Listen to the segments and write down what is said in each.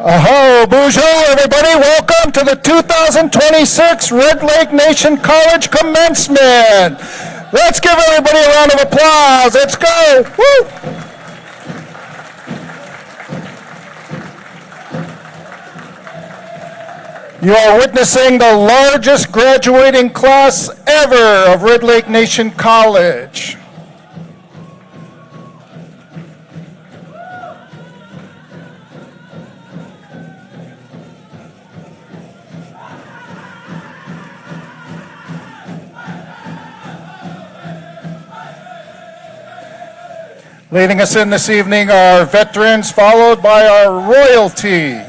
Aho, bonjour, everybody. Welcome to the 2026 Red Lake Nation College commencement. Let's give everybody a round of applause. Let's go. Woo! You are witnessing the largest graduating class ever of Red Lake Nation College. Leading us in this evening are veterans, followed by our royalty.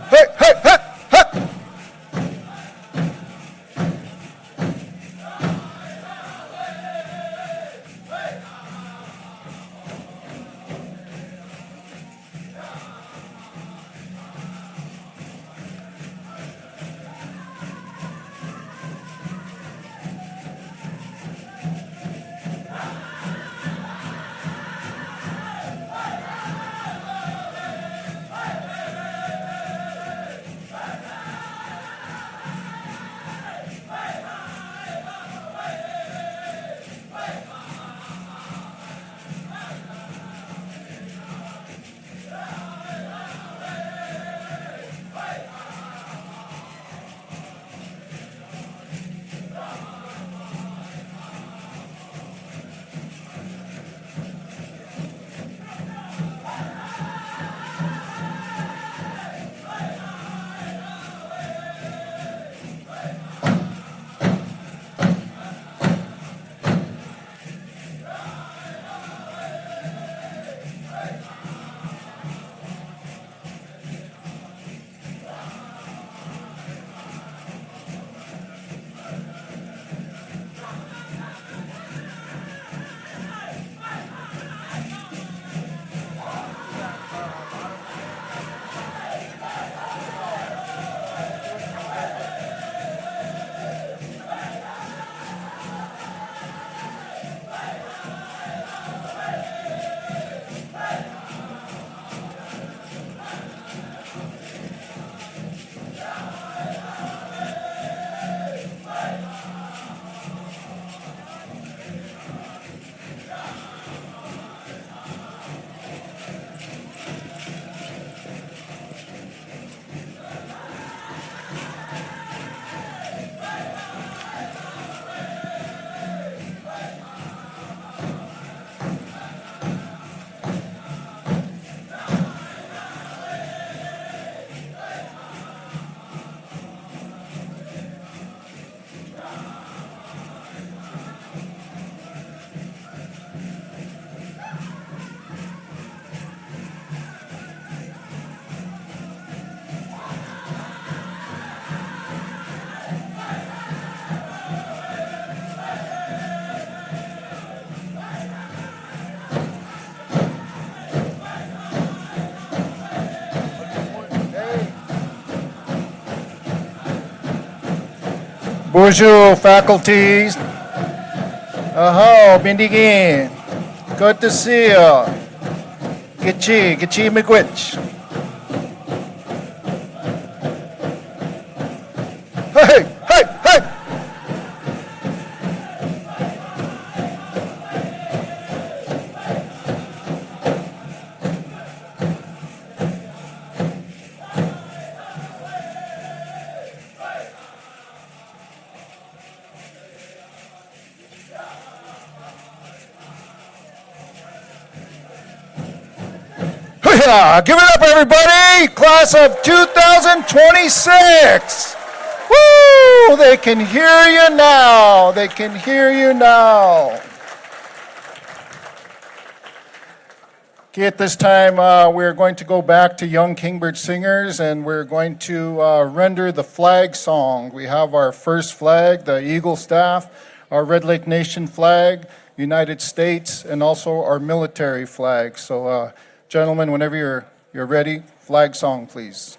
Hey, hey, hey, hey. Bonjour, faculties. Aho, bindigin. Good to see you. Gichi Miigwech. Hey, hey, hey. Give it up, everybody! Class of 2026! Woo! They can hear you now. They can hear you now. Okay, at this time, we're going to go back to Young Kingbird Singers and we're going to render the flag song. We have our first flag, the Eagle Staff, our Red Lake Nation flag, United States, and also our military flag. So, gentlemen, whenever you're ready, flag song, please.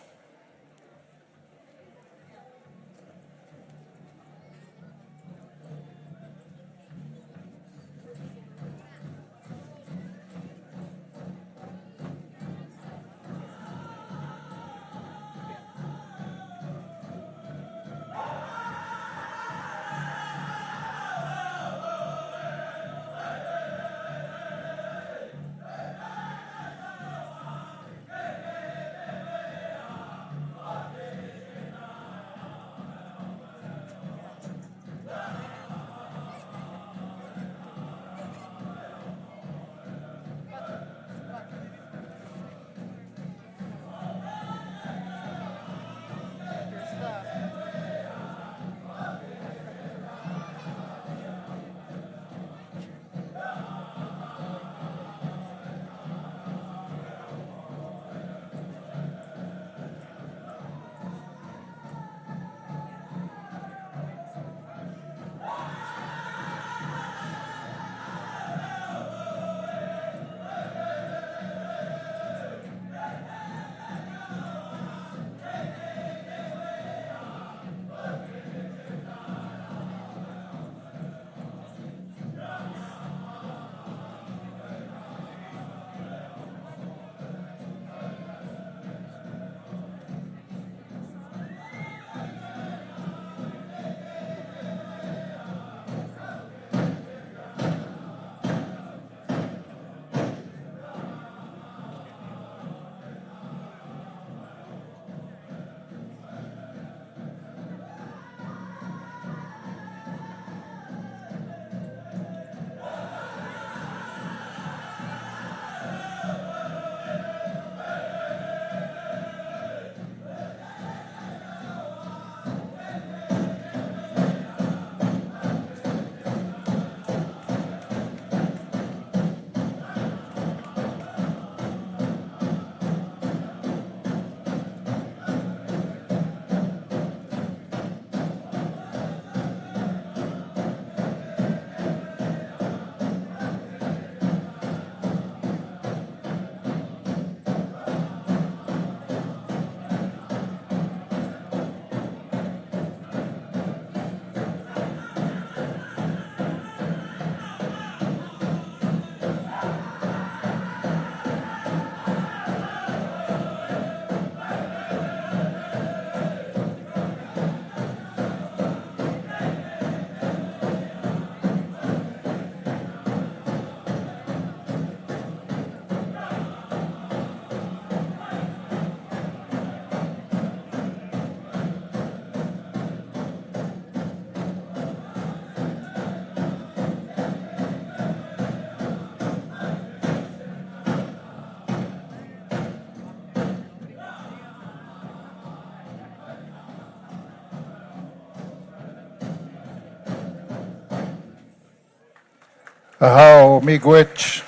Ahau, miigwech.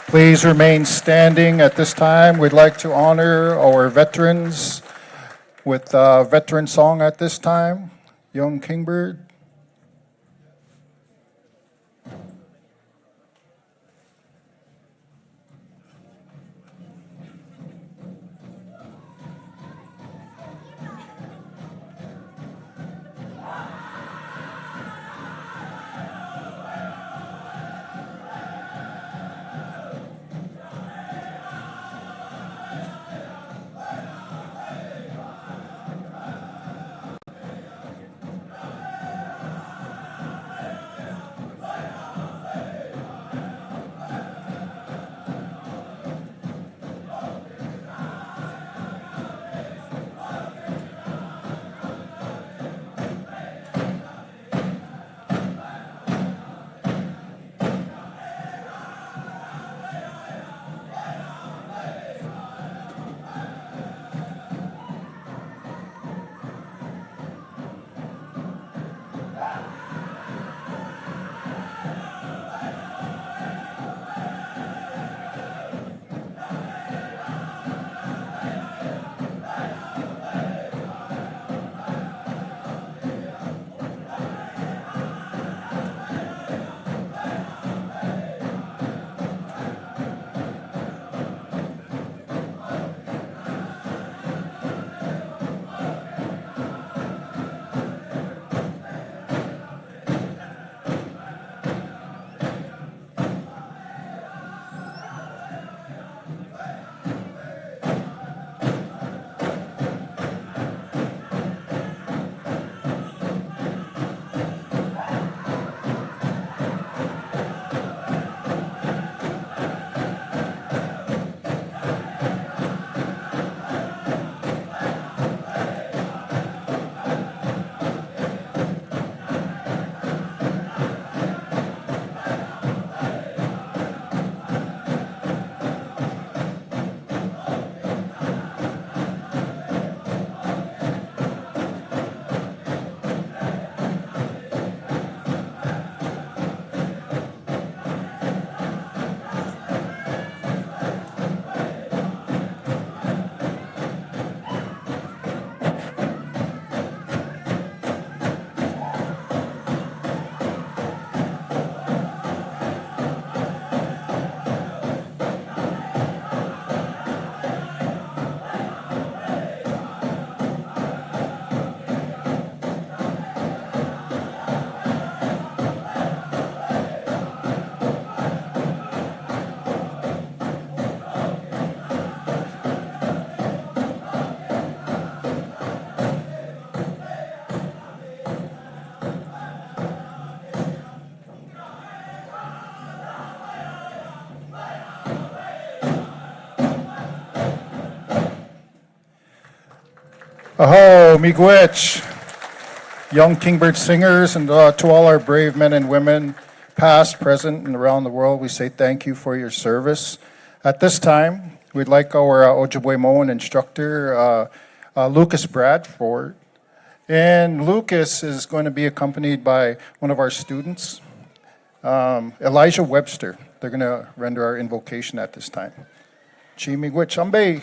Please remain standing at this time. We'd like to honor our veterans with a veteran song at this time. Young Kingbird. Aho, miigwech, young Kingbird singers, and to all our brave men and women, past, present, and around the world, we say thank you for your service. At this time, we'd like our Ojibwe-Moan instructor, Lucas Bradford. And Lucas is going to be accompanied by one of our students, Elijah Webster. They're going to render our invocation at this time. Chi miigwech ambe.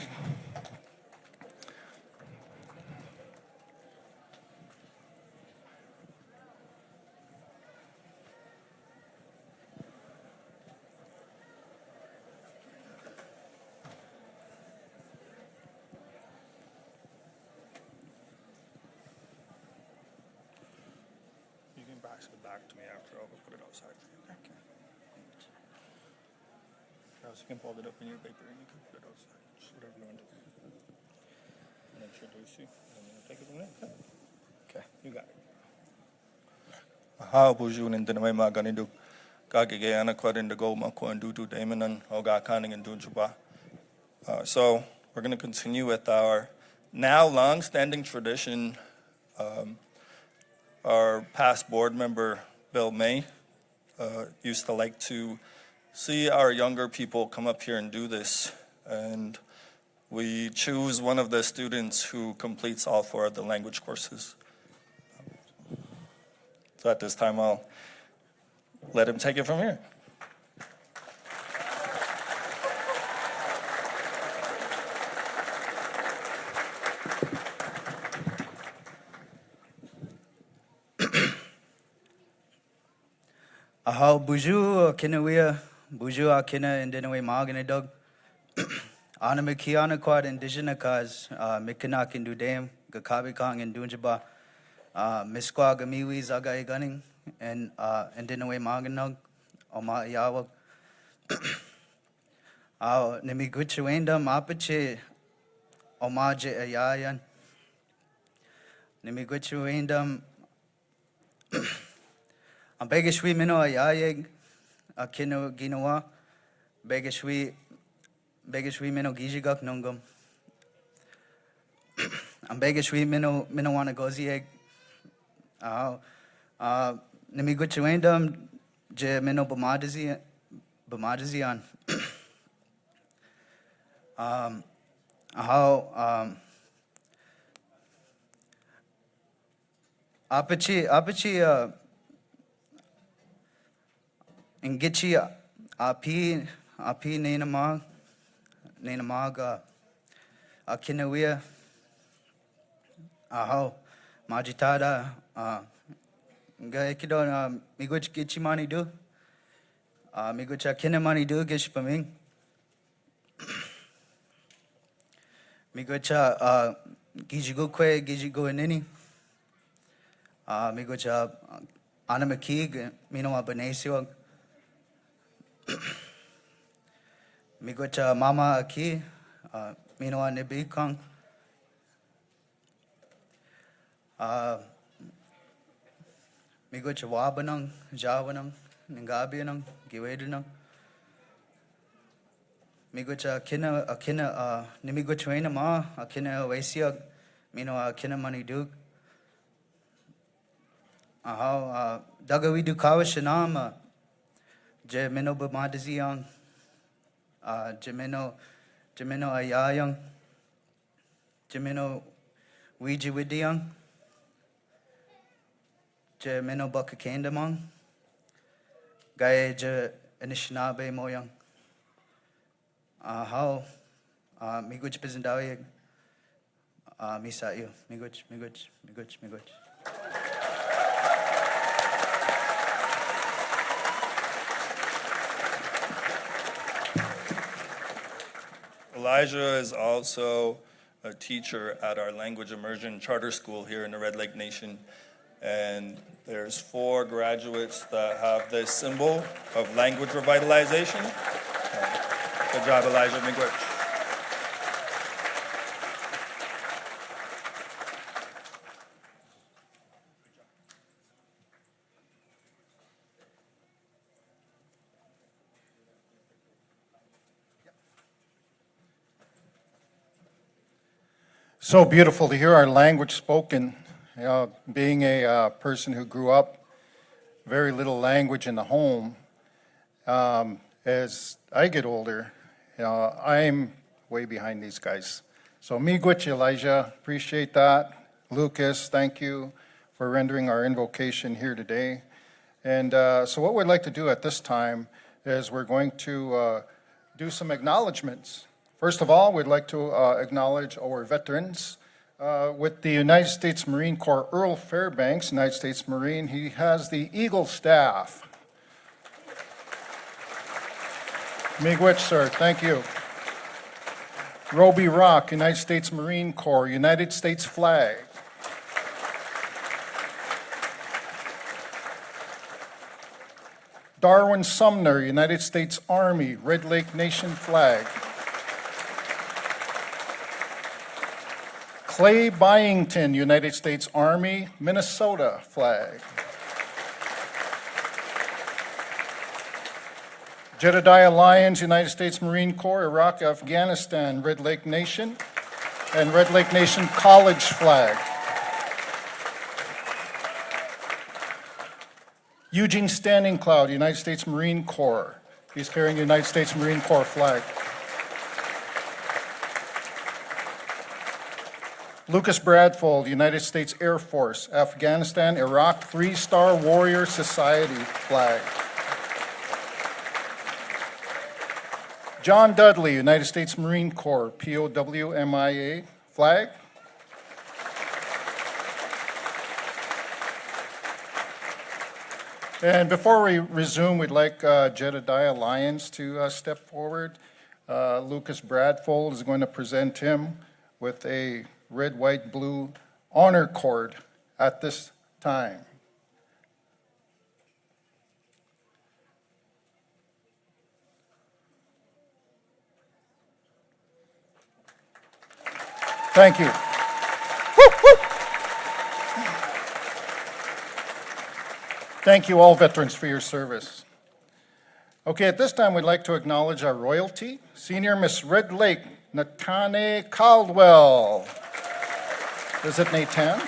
You can pass it back to me after I'll go put it outside. Okay. Or else you can fold it up in your paper and you can put it outside. Just whatever you want to do. And introduce you. And then take it from there. Okay. You got it. Aha, bujun and dinamay maganiduk. Gagige anakwad in the go mako and dutu damanan, oga kaning and dunchuba. So we're going to continue with our now long-standing tradition. Our past board member, Bill May, used to like to see our younger people come up here and do this. And we choose one of the students who completes all 4 of the language courses. So at this time, I'll let him take it from here. Ahau buju kinawia buju akina indinawe magane dog ana mikiana quad indigena kaz mikanak indu dam gakabi kang indunjaba miskwa gamiwi zaga gunning and indinawe maganog oma yawa nimi guchuenda mapache omaje ayayan nimi guchuenda Am begeshwi mino ayayeg akino ginawa begeshwi mino gijigak nungum am begeshwi mino wana gozieg nimi guchuendam je mino bamadazian apachi Ingichi api nenamag akinawia aho majitada gaekido miguch gichimani do miguch akinamani do gishpaming miguch gijigukwe gijigo nini miguch anamakig mino abanesio Migocha mama aki, minoa nebikang, migocha wabanang, javanang, ningabianang, giwedanang, migocha akina, nimigocha ma, akina wasia, minoa akina mani duk. Dagawi dukawashanama. Je mino bamadaziang, Jemino ayayang, Jemino wijiwidiang, Jemino bakakandamang, Gaye je Anishinaabe moyang, miguch bizindawig, misayo, miguch. Elijah is also a teacher at our language immersion charter school here in the Red Lake Nation. And there's 4 graduates that have this symbol of language revitalization. Good job, Elijah Miigwech. So beautiful to hear our language spoken. Being a person who grew up very little language in the home, as I get older, I'm way behind these guys. So miigwech, Elijah, appreciate that. Lucas, thank you for rendering our invocation here today. And so what we'd like to do at this time is we're going to do some acknowledgements. First of all, we'd like to acknowledge our veterans. With the United States Marine Corps, Earl Fairbanks, United States Marine, he has the Eagle Staff. Miigwech, sir, thank you. Roby Rock, United States Marine Corps, United States flag. Darwin Sumner, United States Army, Red Lake Nation flag. Clay Byington, United States Army, Minnesota flag. Jedediah Lyons, United States Marine Corps, Iraq, Afghanistan, Red Lake Nation, and Red Lake Nation College flag. Eugene Standing Cloud, United States Marine Corps. He's carrying the United States Marine Corps flag. Lucas Bradfold, United States Air Force, Afghanistan, Iraq, Three-Star Warrior Society flag. John Dudley, United States Marine Corps, POW MIA flag. And before we resume, we'd like Jedediah Lyons to step forward. Lucas Bradfold is going to present him with a red, white, blue honor cord at this time. Thank you. Woo, woo. Thank you all veterans for your service. Okay, at this time we'd like to acknowledge our royalty, Senior Miss Red Lake, Natane Caldwell. Is it Natan?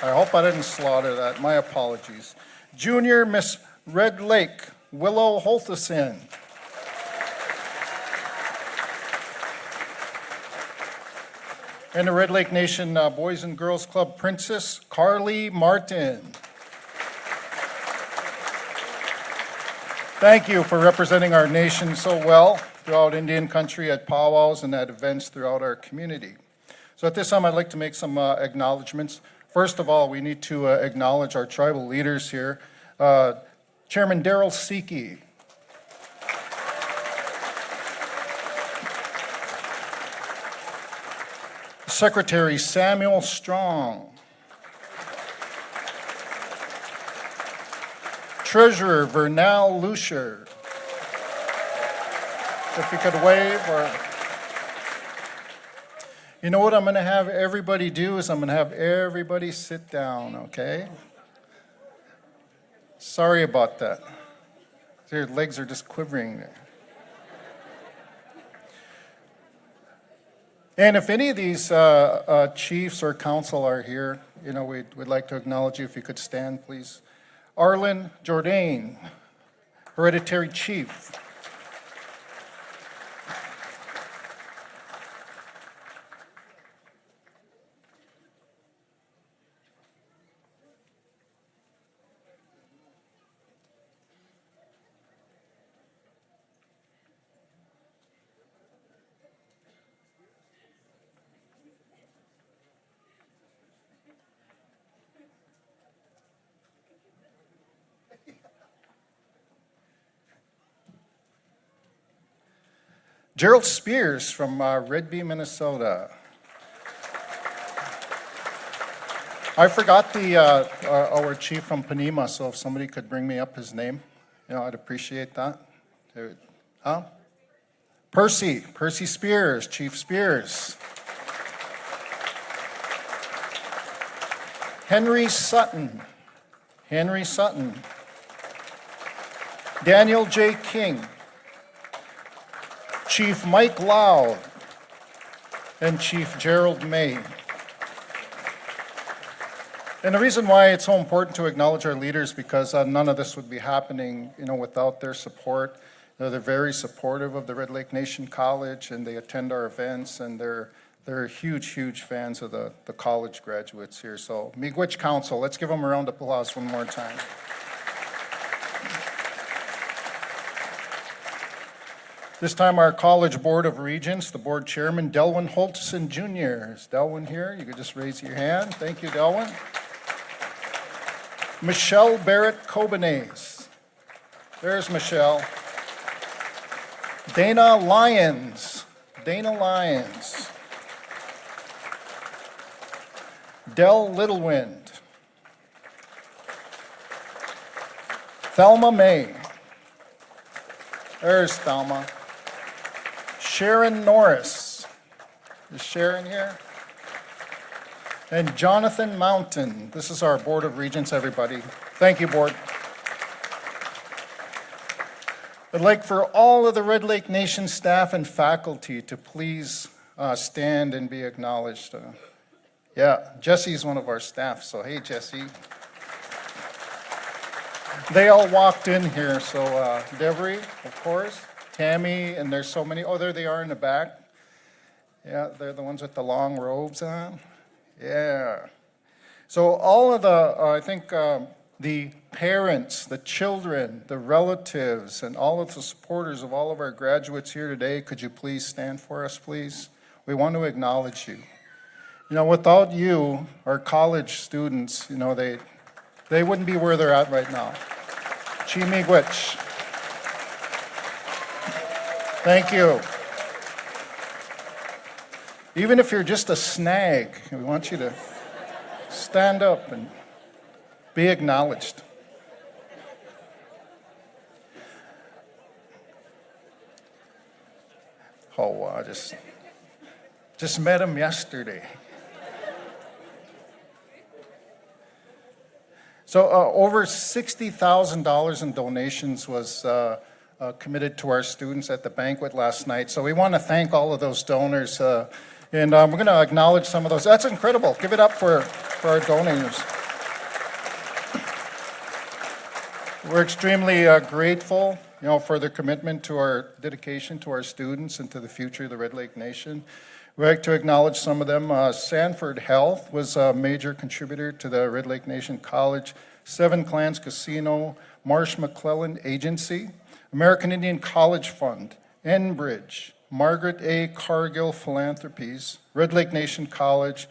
I hope I didn't slaughter that. My apologies. Junior Miss Red Lake, Willow Holthison. And the Red Lake Nation Boys and Girls Club Princess, Carly Martin. Thank you for representing our nation so well throughout Indian country at powwows and at events throughout our community. So at this time, I'd like to make some acknowledgements. First of all, we need to acknowledge our tribal leaders here. Chairman Daryl Siki. Secretary Samuel Strong. Treasurer Vernal Lucier. If you could wave or... You know what I'm going to have everybody do is I'm going to have everybody sit down, okay? Sorry about that. Their legs are just quivering there. And if any of these chiefs or council are here, you know, we'd like to acknowledge you. If you could stand, please. Arlen Jourdain, Hereditary Chief. Gerald Spears from Redby, Minnesota. I forgot our chief from Panema, so if somebody could bring me up his name, you know, I'd appreciate that. Huh? Percy Spears, Chief Spears. Henry Sutton. Daniel J. King. Chief Mike Lau. and Chief Gerald May. And the reason why it's so important to acknowledge our leaders, because none of this would be happening, without their support. They're very supportive of the Red Lake Nation College, and they attend our events, and they're huge, huge fans of the college graduates here. So Miigwech Council, let's give them a round of applause one more time. This time, our College Board of Regents, the board chairman, Delwyn Holtson Jr. Is Delwyn here? You could just raise your hand. Thank you, Delwyn. Michelle Barrett Cobanez. There's Michelle. Dana Lyons. Dana Lyons. Del Littlewind. Thelma May. There's Thelma. Sharon Norris. Is Sharon here? And Jonathan Mountain. This is our Board of Regents, everybody. Thank you, Board. I'd like for all of the Red Lake Nation staff and faculty to please stand and be acknowledged. Yeah, Jesse's one of our staff, so hey, Jesse. They all walked in here, so Devery, of course, Tammy, and there's so many. Oh, there they are in the back. Yeah, they're the ones with the long robes on. Yeah. So all of I think the parents, the children, the relatives, and all of the supporters of all of our graduates here today, could you please stand for us, please? We want to acknowledge you. Without you, our college students, they wouldn't be where they're at right now. Chi Miigwech. Thank you. Even if you're just a snag, we want you to stand up and be acknowledged. Oh, I just met him yesterday. So over $60,000 in donations was committed to our students at the banquet last night. So we want to thank all of those donors. And we're going to acknowledge some of those. That's incredible. Give it up for our donors. We're extremely grateful, for their commitment to our dedication to our students and to the future of the Red Lake Nation. We'd like to acknowledge some of them. Sanford Health was a major contributor to the Red Lake Nation College. Seven Clans Casino, Marsh McClellan Agency, American Indian College Fund, Enbridge, Margaret A. Cargill Philanthropies, Red Lake Nation College,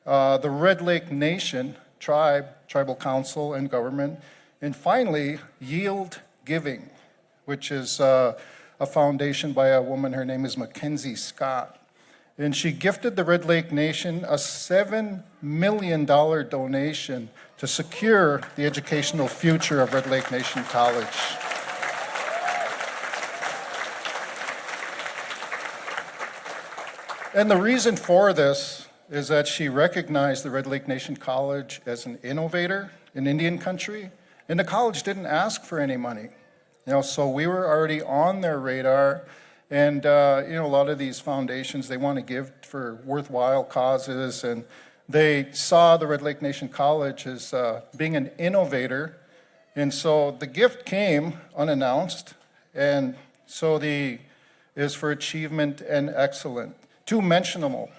the Red Lake Nation Tribal Council and Government, and finally, Yield Giving, which is a foundation by a woman, her name is Mackenzie Scott. And she gifted the Red Lake Nation a $7 million donation to secure the educational future of Red Lake Nation College. And the reason for this is that she recognized the Red Lake Nation College as an innovator in Indian country, and the college didn't ask for any money. So we were already on their radar, and a lot of these foundations, they want to give for worthwhile causes, and they saw the Red Lake Nation College as being an innovator, and so the gift came unannounced, and so is for achievement and excellence. Two mentionable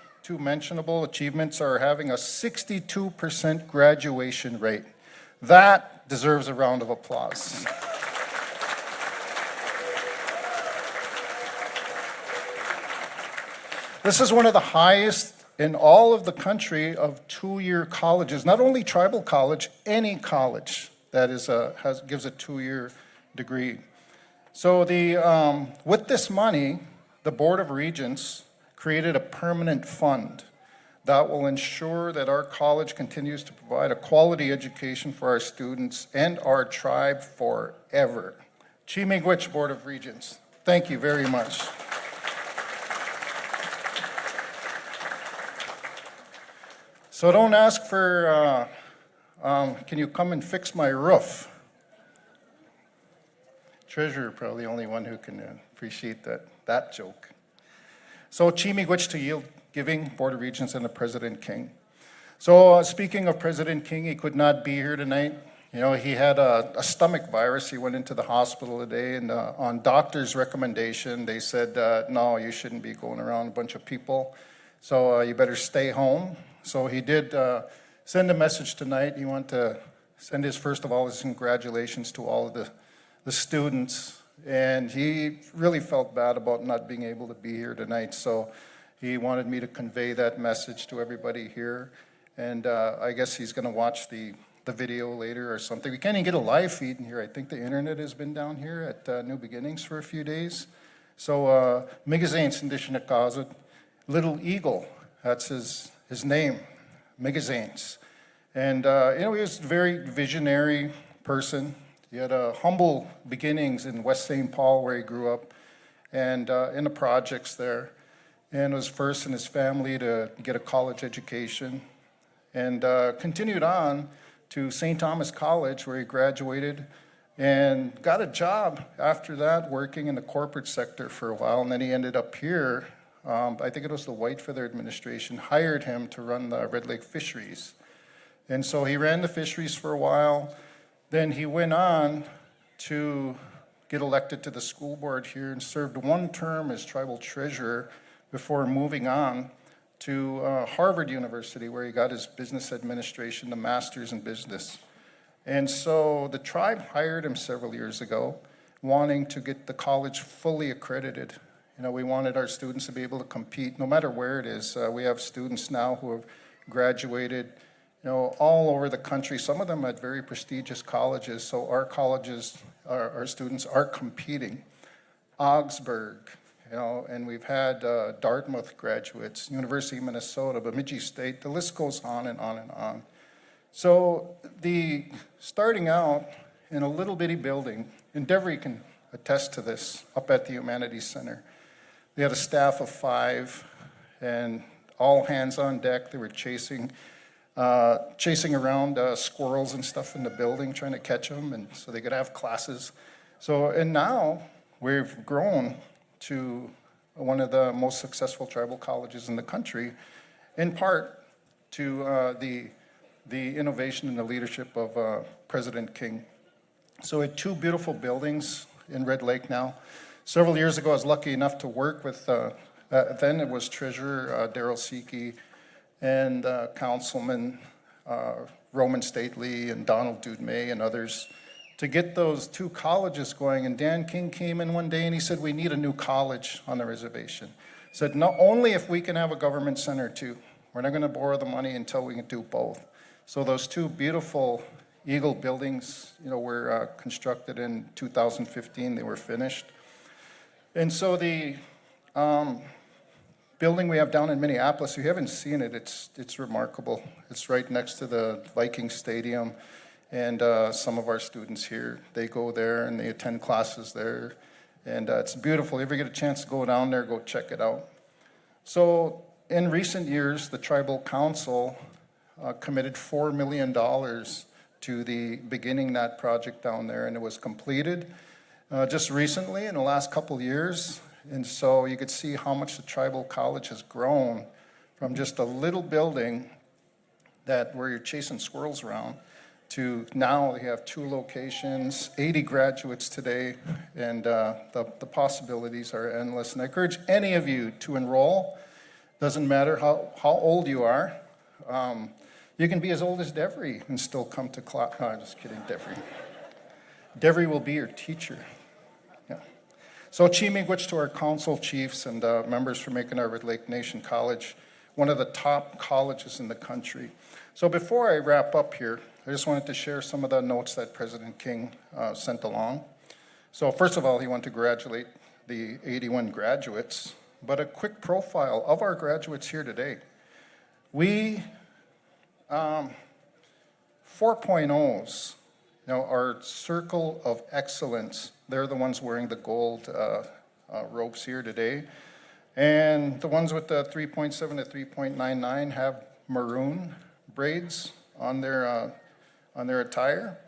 achievements are having a 62% graduation rate. That deserves a round of applause. This is one of the highest in all of the country of two-year colleges. Not only tribal college, any college that gives a two-year degree. So with this money, the Board of Regents created a permanent fund that will ensure that our college continues to provide a quality education for our students and our tribe forever. Chi Miigwech Board of Regents, thank you very much. So don't ask for, can you come and fix my roof? Treasurer, probably the only one who can appreciate that joke. So Chi Miigwech to Yield Giving Board of Regents and to President King. So speaking of President King, he could not be here tonight. You know, he had a stomach virus. He went into the hospital today, and on doctor's recommendation, they said, no, you shouldn't be going around a bunch of people. So you better stay home. So he did send a message tonight. He wanted to send his, first of all, his congratulations to all of the students. And he really felt bad about not being able to be here tonight. So he wanted me to convey that message to everybody here. And I guess he's going to watch the video later or something. We can't even get a live feed in here. I think the internet has been down here at New Beginnings for a few days. So Migazanes Indishinakazat, Little Eagle, that's his name, Migazanes. And you know, he was a very visionary person. He had humble beginnings in West St. Paul where he grew up and in the projects there. And was first in his family to get a college education and continued on to St. Thomas College where he graduated and got a job after that working in the corporate sector for a while. And then he ended up here. I think it was the Whitefeather administration hired him to run the Red Lake Fisheries. And so he ran the fisheries for a while. Then he went on to get elected to the school board here and served one term as tribal treasurer before moving on to Harvard University, where he got his business administration, the master's in business. And so the tribe hired him several years ago, wanting to get the college fully accredited. You know, we wanted our students to be able to compete no matter where it is. We have students now who have graduated, you know, all over the country, some of them at very prestigious colleges. So our colleges, our students are competing. Augsburg, you know, and we've had Dartmouth graduates, University of Minnesota, Bemidji State, the list goes on and on and on. So starting out in a little bitty building, and Devery can attest to this, up at the Humanities Center. They had a staff of 5 and all hands on deck. They were chasing around squirrels and stuff in the building, trying to catch them, and so they could have classes. So, and now we've grown to one of the most successful tribal colleges in the country, in part to the innovation and the leadership of President King. So we had 2 beautiful buildings in Red Lake now. Several years ago, I was lucky enough to work with, then it was Treasurer Daryl Seekey and Councilman Roman Stately and Donald Dudmay and others to get those 2 colleges going. And Dan King came in one day and he said, we need a new college on the reservation. He said, not only if we can have a government center too. We're not going to borrow the money until we can do both. So those 2 beautiful Eagle buildings, you know, were constructed in 2015. They were finished. And so the building we have down in Minneapolis, if you haven't seen it, it's remarkable. It's right next to the Viking Stadium. And some of our students here, they go there and they attend classes there. And it's beautiful. If you ever get a chance to go down there, go check it out. So in recent years, the Tribal Council committed $4 million to the beginning that project down there, and it was completed just recently in the last couple of years. And so you could see how much the Tribal College has grown from just a little building where you're chasing squirrels around to now they have 2 locations, 80 graduates today, and the possibilities are endless. And I encourage any of you to enroll. Doesn't matter how old you are. You can be as old as Devery and still come to class. No, I'm just kidding, Devery. Devery will be your teacher. Yeah. So Chimigwich to our council chiefs and members for making our Red Lake Nation College one of the top colleges in the country. So before I wrap up here, I just wanted to share some of the notes that President King sent along. So first of all, he wanted to congratulate the 81 graduates, but a quick profile of our graduates here today. We 4.0s, you know, our circle of excellence, they're the ones wearing the gold ropes here today. And the ones with the 3.7 to 3.99 have maroon braids on their attire.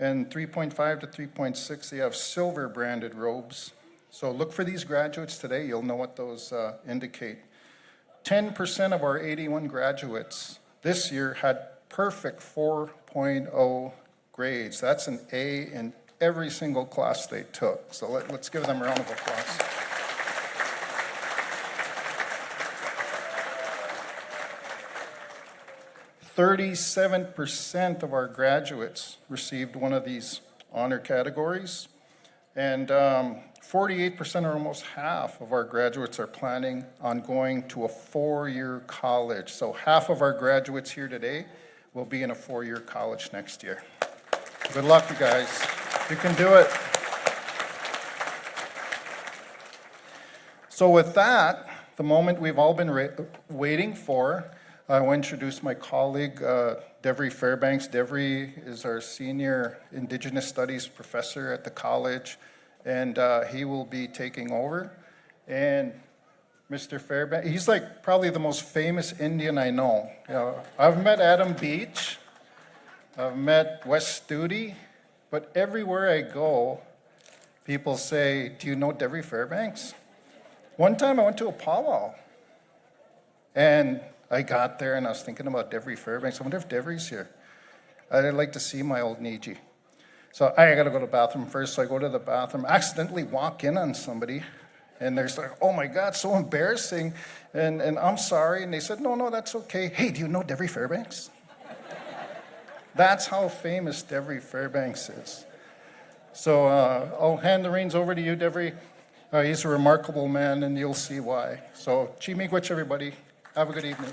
And 3.5 to 3.6, they have silver branded robes. So look for these graduates today. You'll know what those indicate. 10% of our 81 graduates this year had perfect 4.0 grades. That's an A in every single class they took. So let's give them a round of applause. "37% of our graduates received one of these honor categories, and 48%, or almost half, of our graduates are planning on going to a 4-year college. So half of our graduates here today will be in a 4-year college next year. Good luck, you guys. You can do it. So with that, the moment we've all been waiting for, I will introduce my colleague, Devry Fairbanks. Devry is our senior Indigenous Studies professor at the college, and he will be taking over. And Mr. Fairbanks, he's like probably the most famous Indian I know. You know, I've met Adam Beach, I've met Wes Studi, but everywhere I go, people say, "Do you know Devry Fairbanks?" One time I went to a powwow, and I got there and I was thinking about Devry Fairbanks. I wonder if Devry's here. I'd like to see my old Niji. So I gotta go to the bathroom first. So I go to the bathroom, accidentally walk in on somebody, and they're like, "Oh my God, so embarrassing." And I'm sorry. And they said, no, that's okay. "Hey, do you know Devry Fairbanks?" That's how famous Devry Fairbanks is. So I'll hand the reins over to you, Devry. He's a remarkable man, and you'll see why. So, Chimigwich, everybody. Have a good evening.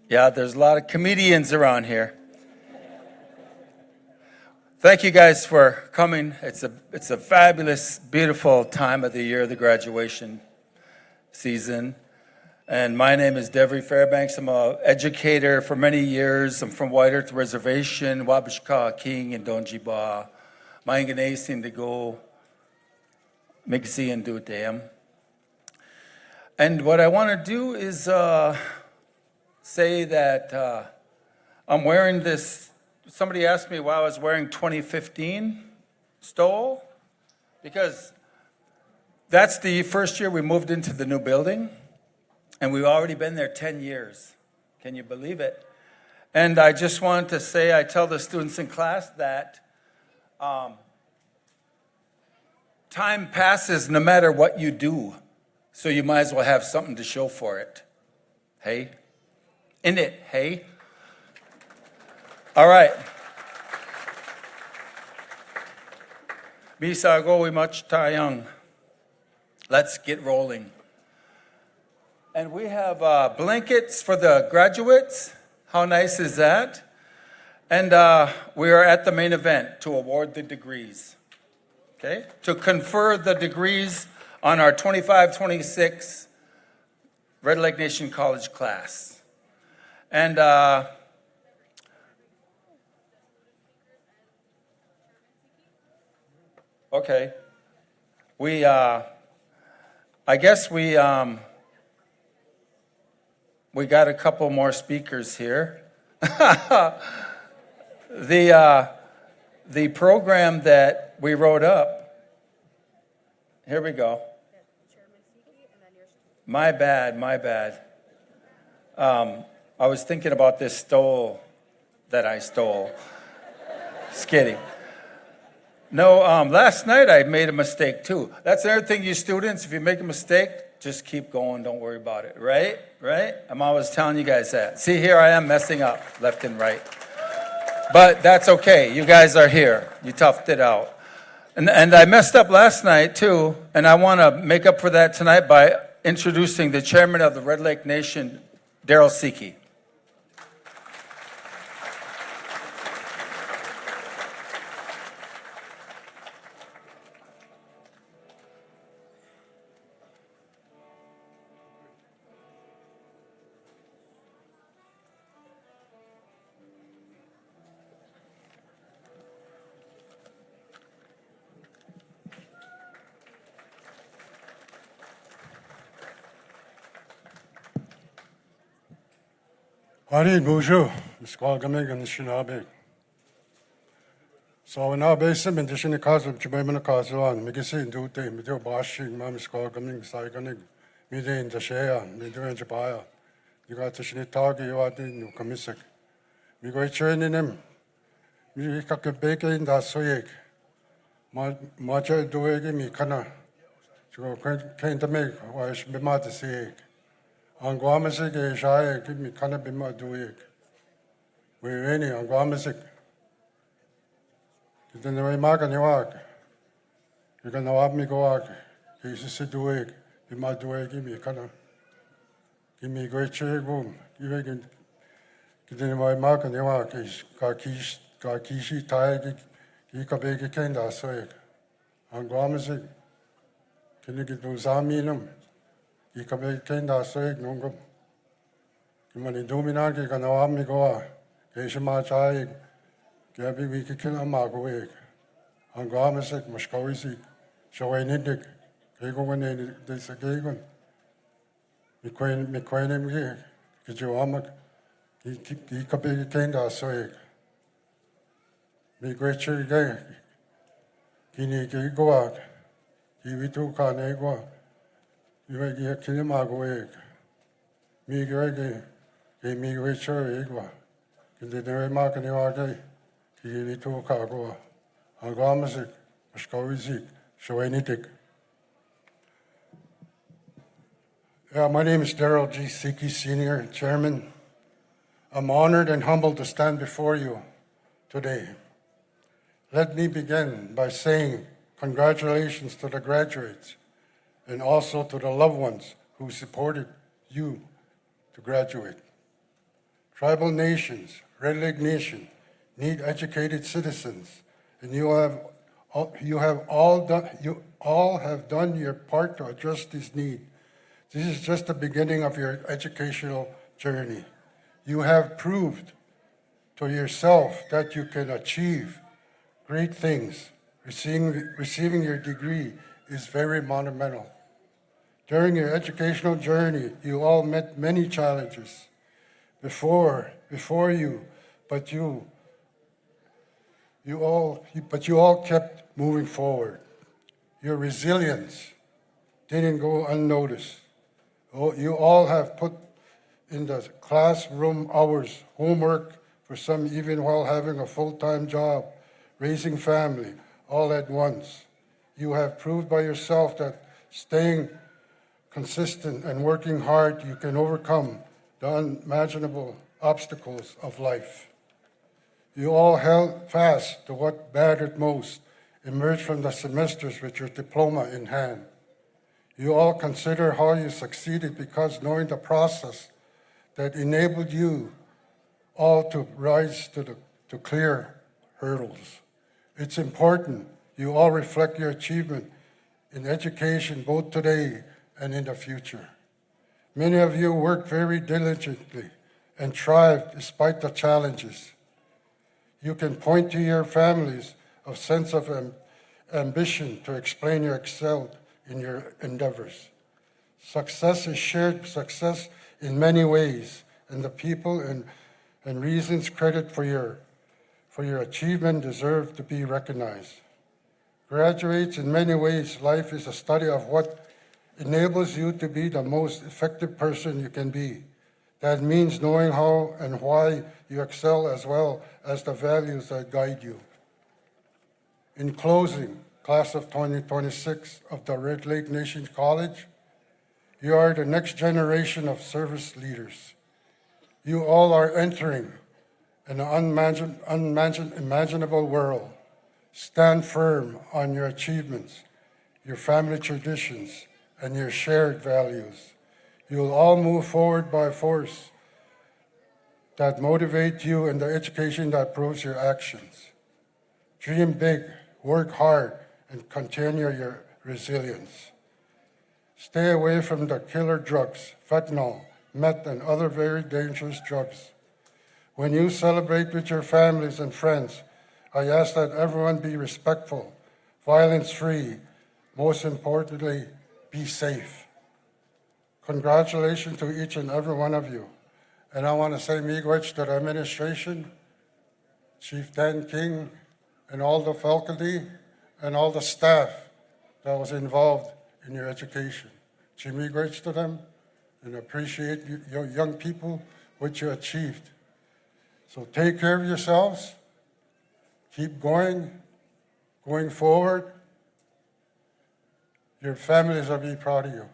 Yeah, there's a lot of comedians around here. Thank you guys for coming. It's a fabulous, beautiful time of the year, the graduation season. And my name is Devry Fairbanks. I'm an educator for many years. I'm from White Earth Reservation, Wabashka King, and Donjiba. Mayanganese to go Mixi and do dam. And what I want to do is say that I'm wearing this. Somebody asked me why I was wearing 2015 stole, because that's the first year we moved into the new building, and we've already been there 10 years. Can you believe it? And I just wanted to say, I tell the students in class that time passes no matter what you do, so you might as well have something to show for it. Hey? In it, hey? All right. Misa go we much tayang. Let's get rolling. And we have blankets for the graduates. How nice is that? And we are at the main event to award the degrees. Okay? To confer the degrees on our 25-26 Red Lake Nation College class. And okay, we I guess we got a couple more speakers here. The program that we wrote up. Here we go. My bad. I was thinking about this stole that I stole. Just kidding. No, last night I made a mistake too. That's another thing, you students, if you make a mistake, just keep going, don't worry about it, right? I'm always telling you guys that. See, here I am messing up left and right. But that's okay, you guys are here. You toughed it out. And I messed up last night too, and I want to make up for that tonight by introducing the chairman of the Red Lake Nation, Daryl Siki. Allez, bonjour, Squagamig and Shinabe. So na base min dishin kazu chibay man kazu an migisi do te mi do bashing mam sko gaming sai ganig mi de in the share mi do in jabaya you got to shini tagi you are in kamisik mi go training him mi ka ke beke in da soyek ma cha do ege mi kana so kain ta me wa is be ma te se an guamase ke shaye ki mi kana be ma do ek we any an guamase then the way Mark and you walk, you're going to have me go walk. He said, do it. You might do it. Give me a kind give me a great chair, boom. You can get in the way Mark and you walk. He's got kishi, tie, he can make a kind of so. And Guamasi, can you get those army in him? He can make a kind of so. No go. You want to do me now, you're going to have me go walk. He's a match. Gabi we can kill a magaway. And Gamasik, Muskowisi, Shaway Nidik, Kago when they say Gagon. McQuain him here, get you amak, he could be kind of so. Me great cherry gay. Kini go out. He we took on ego. You may get kill a magaway. Me great gay, me great cherry ego. Can they do a mark in your day? He took Kagoa, and Gamasik, Muskowisi, Shawanitik. My name is Daryl G. Siki, Senior Chairman. I'm honored and humbled to stand before you today. Let me begin by saying congratulations to the graduates and also to the loved ones who supported you to graduate. Tribal nations, Red Lake Nation, need educated citizens, and you all have done your part to address this need. This is just the beginning of your educational journey. You have proved to yourself that you can achieve great things. Receiving your degree is very monumental. During your educational journey, you all met many challenges before you, but you all kept moving forward. Your resilience didn't go unnoticed. You all have put in the classroom hours, homework, for some even while having a full-time job, raising family, all at once. You have proved by yourself that staying consistent and working hard, you can overcome the unimaginable obstacles of life. You all held fast to what mattered most, emerged from the semesters with your diploma in hand. You all consider how you succeeded because knowing the process that enabled you all to rise to clear hurdles. It's important you all reflect your achievement in education both today and in the future. Many of you worked very diligently and thrived despite the challenges. You can point to your families of sense of ambition to explain you excelled in your endeavors. Success is shared success in many ways, and the people and reasons credit for your achievement deserve to be recognized. Graduates, in many ways, life is a study of what enables you to be the most effective person you can be. That means knowing how and why you excel as well as the values that guide you. In closing, class of 2026 of the Red Lake Nation College, you are the next generation of service leaders. You all are entering an unimaginable world. Stand firm on your achievements, your family traditions, and your shared values. You'll all move forward by force that motivate you and the education that proves your actions. Dream big, work hard, and continue your resilience. Stay away from the killer drugs, fentanyl, meth, and other very dangerous drugs. When you celebrate with your families and friends, I ask that everyone be respectful, violence-free, most importantly, be safe. Congratulations to each and every one of you. And I want to say miigwech to the administration, Chief Dan King, and all the faculty and all the staff that was involved in your education. Chimigwech to them, and appreciate your young people, what you achieved. So take care of yourselves, keep going forward. Your families will be proud of you.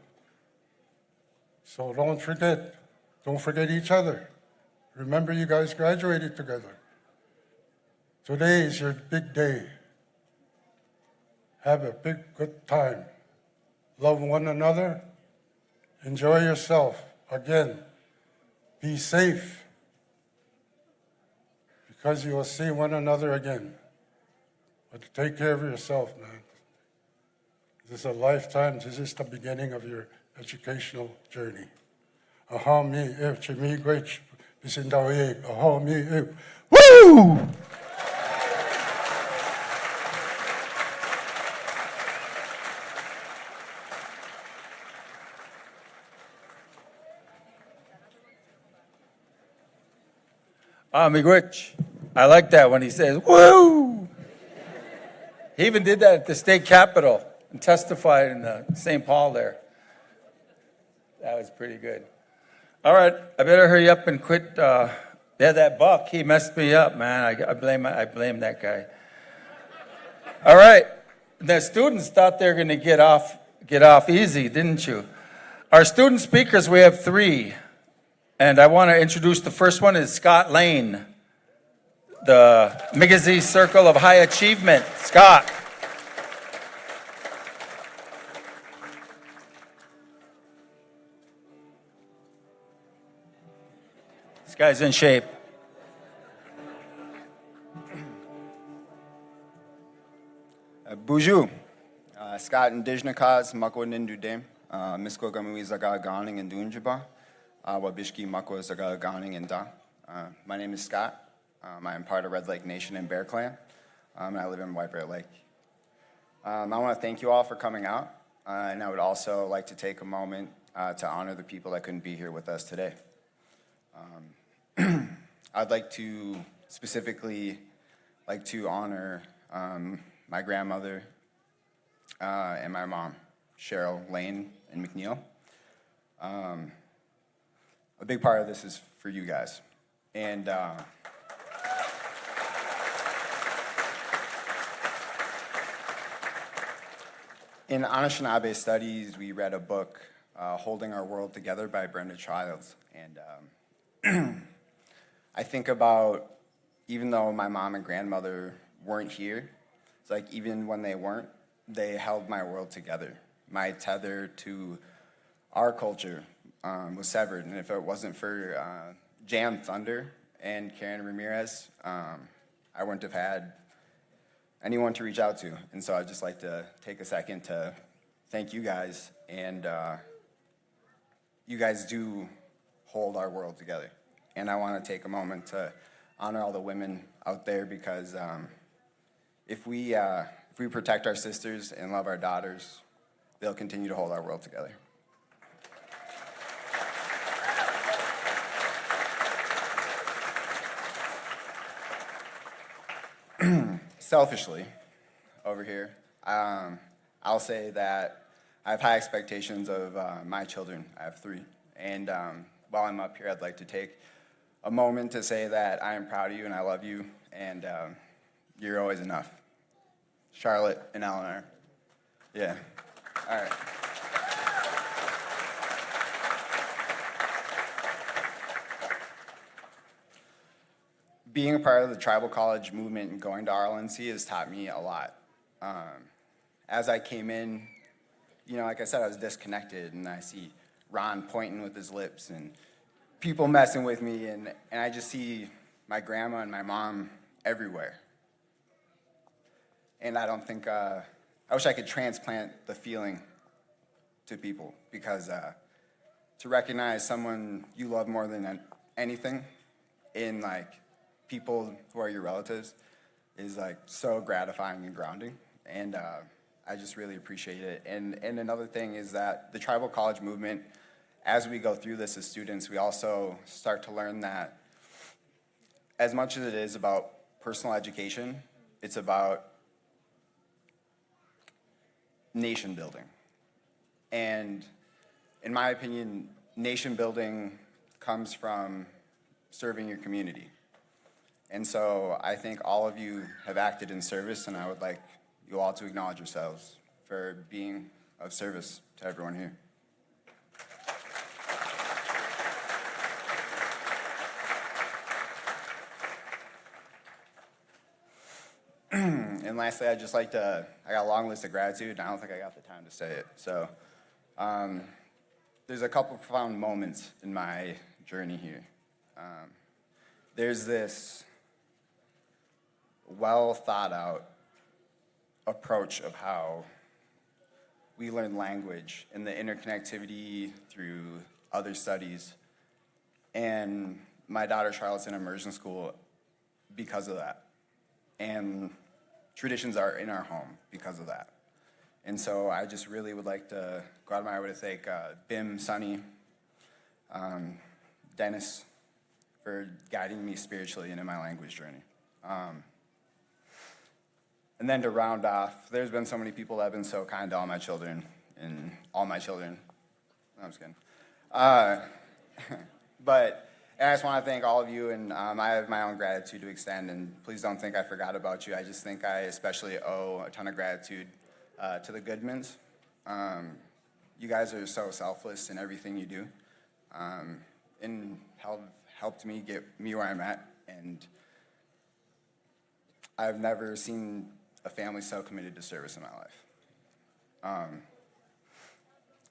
So don't forget each other. Remember, you guys graduated together. Today is your big day. Have a big, good time. Love one another. Enjoy yourself. Again, be safe, because you will see one another again. But take care of yourself, man. This is a lifetime. This is the beginning of your educational journey. Aha mi chimi gwech bisindawe. Aha mi woo! Miigwech. I like that when he says, woo! He even did that at the state capitol and testified in St. Paul there. That was pretty good. All right, I better hurry up and quit. That buck, he messed me up, man. I blame that guy. All right, the students thought they were going to get off easy, didn't you? Our student speakers, we have 3. And I want to introduce the first one is Scott Lane, the Migizi Circle of High Achievement. Scott. This guy's in shape. Buju, Scott Indijnakas, Mako Nindudem, Misko Gamui Zaga Gawning and Dunjaba, Wabishki Mako Zaga Gawning and Da. My name is Scott. I am part of Red Lake Nation and Bear Clan, and I live in White Bear Lake. I want to thank you all for coming out, and I would also like to take a moment to honor the people that couldn't be here with us today. I'd like to specifically honor my grandmother and my mom, Cheryl, Lane, and McNeil. A big part of this is for you guys. And in Anishinaabe Studies, we read a book, Holding Our World Together by Brenda Childs. And I think about, even though my mom and grandmother weren't here, it's like even when they weren't, they held my world together. My tether to our culture was severed, and if it wasn't for Jan Thunder and Karen Ramirez, I wouldn't have had anyone to reach out to. And so I'd just like to take a second to thank you guys, and you guys do hold our world together. And I want to take a moment to honor all the women out there, because if we protect our sisters and love our daughters, they'll continue to hold our world together. Selfishly, over here, I'll say that I have high expectations of my children. I have 3. And while I'm up here, I'd like to take a moment to say that I am proud of you and I love you, and you're always enough. Charlotte and Eleanor. Yeah. All right. Being a part of the tribal college movement and going to RLNC has taught me a lot. As I came in, like I said, I was disconnected, and I see Ron pointing with his lips and people messing with me, and I just see my grandma and my mom everywhere. And I don't think, I wish I could transplant the feeling to people, because to recognize someone you love more than anything in people who are your relatives is so gratifying and grounding, and I just really appreciate it. And another thing is that the tribal college movement, as we go through this as students, we also start to learn that as much as it is about personal education, it's about nation building. And in my opinion, nation building comes from serving your community. And so I think all of you have acted in service, and I would like you all to acknowledge yourselves for being of service to everyone here. And lastly, I'd just like to, I got a long list of gratitude, and I don't think I got the time to say it. So there's a couple profound moments in my journey here. There's this well thought out approach of how we learn language and the interconnectivity through other studies. And my daughter Charlotte's in immersion school because of that. And traditions are in our home because of that. And so I just really would like to go out of my way to thank Bim, Sonny, Dennis for guiding me spiritually and in my language journey. And then to round off, there's been so many people that have been so kind to all my children, and all my children. No, I'm just kidding. But I just want to thank all of you, and I have my own gratitude to extend, and please don't think I forgot about you. I just think I especially owe a ton of gratitude to the Goodmans. You guys are so selfless in everything you do, and helped me get me where I'm at, and I've never seen a family so committed to service in my life.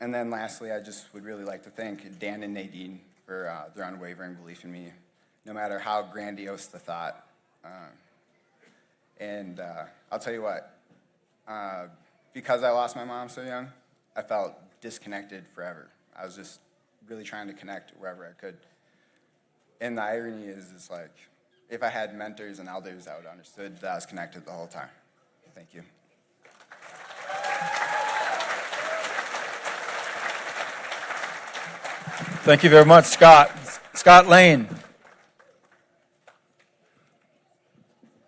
And then lastly, I just would really like to thank Dan and Nadine for their unwavering belief in me, no matter how grandiose the thought. And I'll tell you what, because I lost my mom so young, I felt disconnected forever. I was just really trying to connect wherever I could. And the irony is, it's like, if I had mentors and elders, I would have understood that I was connected the whole time. Thank you. Thank you very much, Scott. Scott Lane.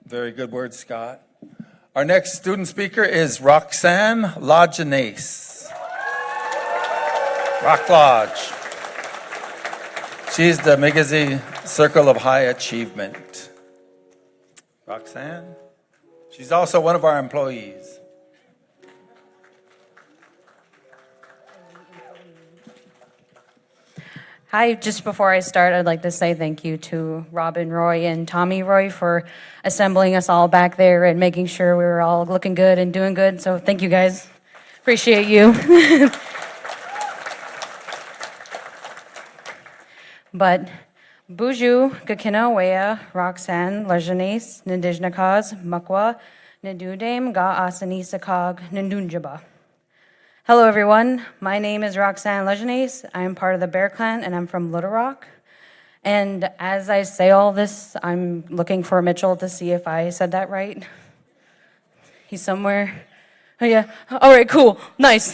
Very good word, Scott. Our next student speaker is Roxanne Lajeunesse. Rock Lodge. She's the Migizi Circle of High Achievement. Roxanne? She's also one of our employees. Hi, just before I start, I'd like to say thank you to Robin Roy and Tommy Roy for assembling us all back there and making sure we were all looking good and doing good. So thank you guys. Appreciate you. But Buju, Gakina Roxanne, Lajeunesse, Nindijnakaz, Makwa, Nindudame, Ga Asani Sakag, Nindunjaba. Hello, everyone. My name is Roxanne Lajeunesse. I am part of the Bear Clan, and I'm from Little Rock. And as I say all this, I'm looking for Mitchell to see if I said that right. He's somewhere. Oh, yeah. All right, cool. Nice.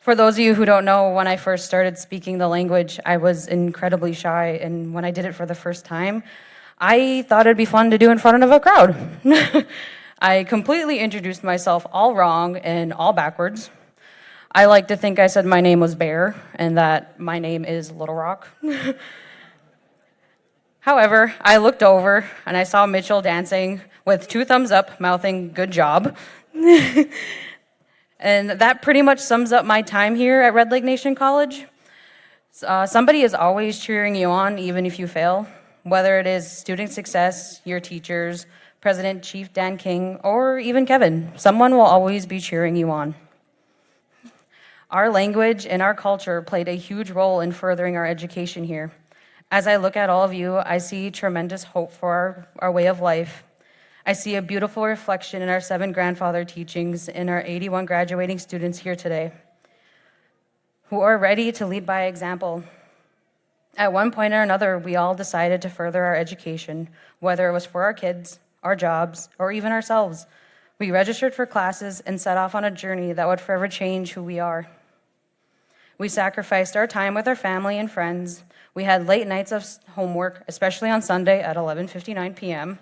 For those of you who don't know, when I first started speaking the language, I was incredibly shy. And when I did it for the first time, I thought it'd be fun to do in front of a crowd. I completely introduced myself all wrong and all backwards. I like to think I said my name was Bear and that my name is Little Rock. However, I looked over and I saw Mitchell dancing with 2 thumbs up, mouthing, "Good job." And that pretty much sums up my time here at Red Lake Nation College. Somebody is always cheering you on, even if you fail, whether it is student success, your teachers, President Chief Dan King, or even Kevin. Someone will always be cheering you on. Our language and our culture played a huge role in furthering our education here. As I look at all of you, I see tremendous hope for our way of life. I see a beautiful reflection in our 7 grandfather teachings in our 81 graduating students here today, who are ready to lead by example. At one point or another, we all decided to further our education, whether it was for our kids, our jobs, or even ourselves. We registered for classes and set off on a journey that would forever change who we are. We sacrificed our time with our family and friends. We had late nights of homework, especially on Sunday at 11:59 p.m.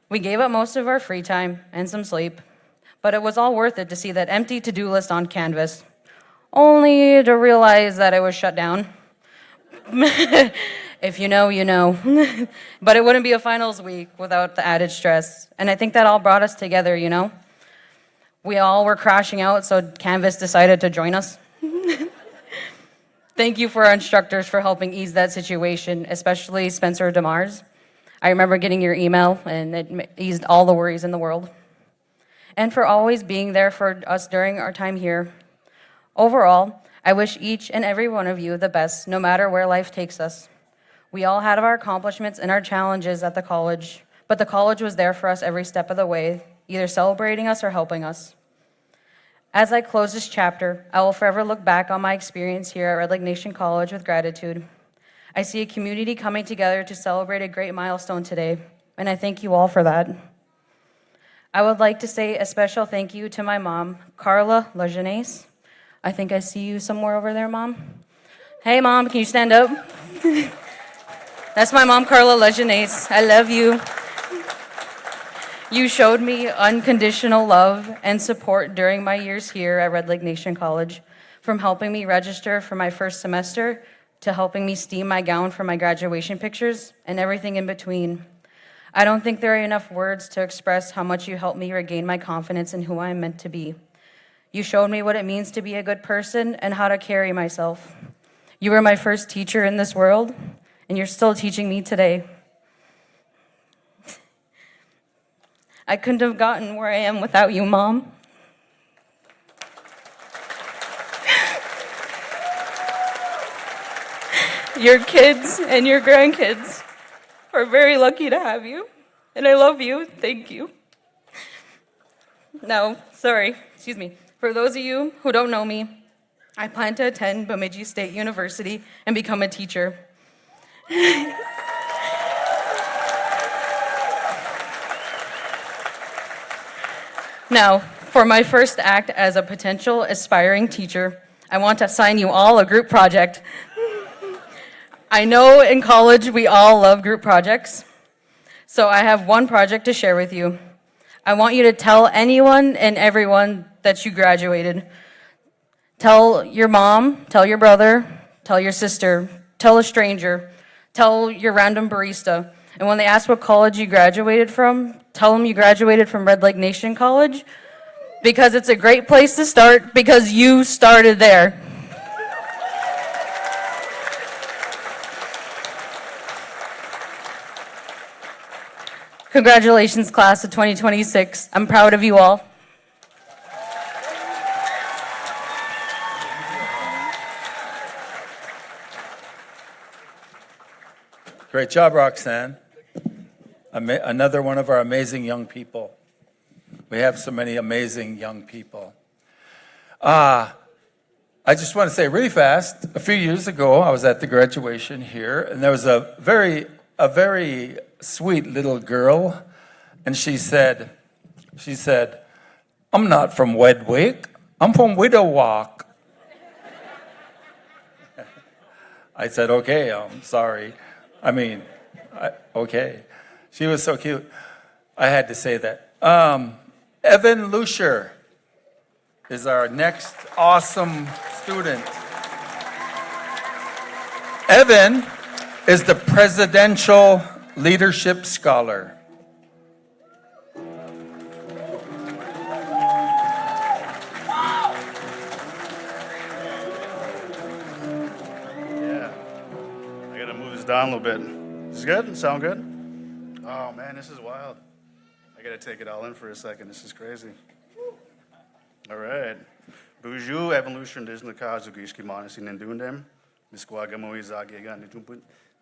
We gave up most of our free time and some sleep, but it was all worth it to see that empty to-do list on Canvas, only to realize that it was shut down. If you know, you know. But it wouldn't be a finals week without the added stress. And I think that all brought us together, you know? We all were crashing out, so Canvas decided to join us. Thank you for our instructors for helping ease that situation, especially Spencer DeMars. I remember getting your email, and it eased all the worries in the world. And for always being there for us during our time here. Overall, I wish each and every one of you the best, no matter where life takes us. We all had our accomplishments and our challenges at the college, but the college was there for us every step of the way, either celebrating us or helping us. As I close this chapter, I will forever look back on my experience here at Red Lake Nation College with gratitude. I see a community coming together to celebrate a great milestone today, and I thank you all for that. I would like to say a special thank you to my mom, Carla Lejeunesse. I think I see you somewhere over there, Mom. Hey, Mom, can you stand up? That's my mom, Carla Lejeunesse. I love you. You showed me unconditional love and support during my years here at Red Lake Nation College, from helping me register for my first semester to helping me steam my gown for my graduation pictures and everything in between. I don't think there are enough words to express how much you helped me regain my confidence in who I am meant to be. You showed me what it means to be a good person and how to carry myself. You were my first teacher in this world, and you're still teaching me today. I couldn't have gotten where I am without you, Mom. Your kids and your grandkids are very lucky to have you, and I love you. Thank you. Now, excuse me. For those of you who don't know me, I plan to attend Bemidji State University and become a teacher. Now, for my first act as a potential aspiring teacher, I want to assign you all a group project. I know in college we all love group projects, so I have one project to share with you. I want you to tell anyone and everyone that you graduated. Tell your mom, tell your brother, tell your sister, tell a stranger, tell your random barista. And when they ask what college you graduated from, tell them you graduated from Red Lake Nation College, because it's a great place to start because you started there. Congratulations, class of 2026. I'm proud of you all. Great job, Roxanne. Another one of our amazing young people. We have so many amazing young people. I just want to say really fast, a few years ago, I was at the graduation here, and there was a very sweet little girl, and she said, I'm not from Wedwick, I'm from Widowalk. I said, okay, I'm sorry. Okay. She was so cute. I had to say that. Evan Lucier is our next awesome student. Evan is the Presidential Leadership Scholar. Yeah. I gotta move this down a little bit. Is this good? Sound good? Oh man, this is wild. I gotta take it all in for a second. This is crazy. All right. Bonjour, evolution is the cause of Gishki Monis in Indundem. Misquagamo is Agega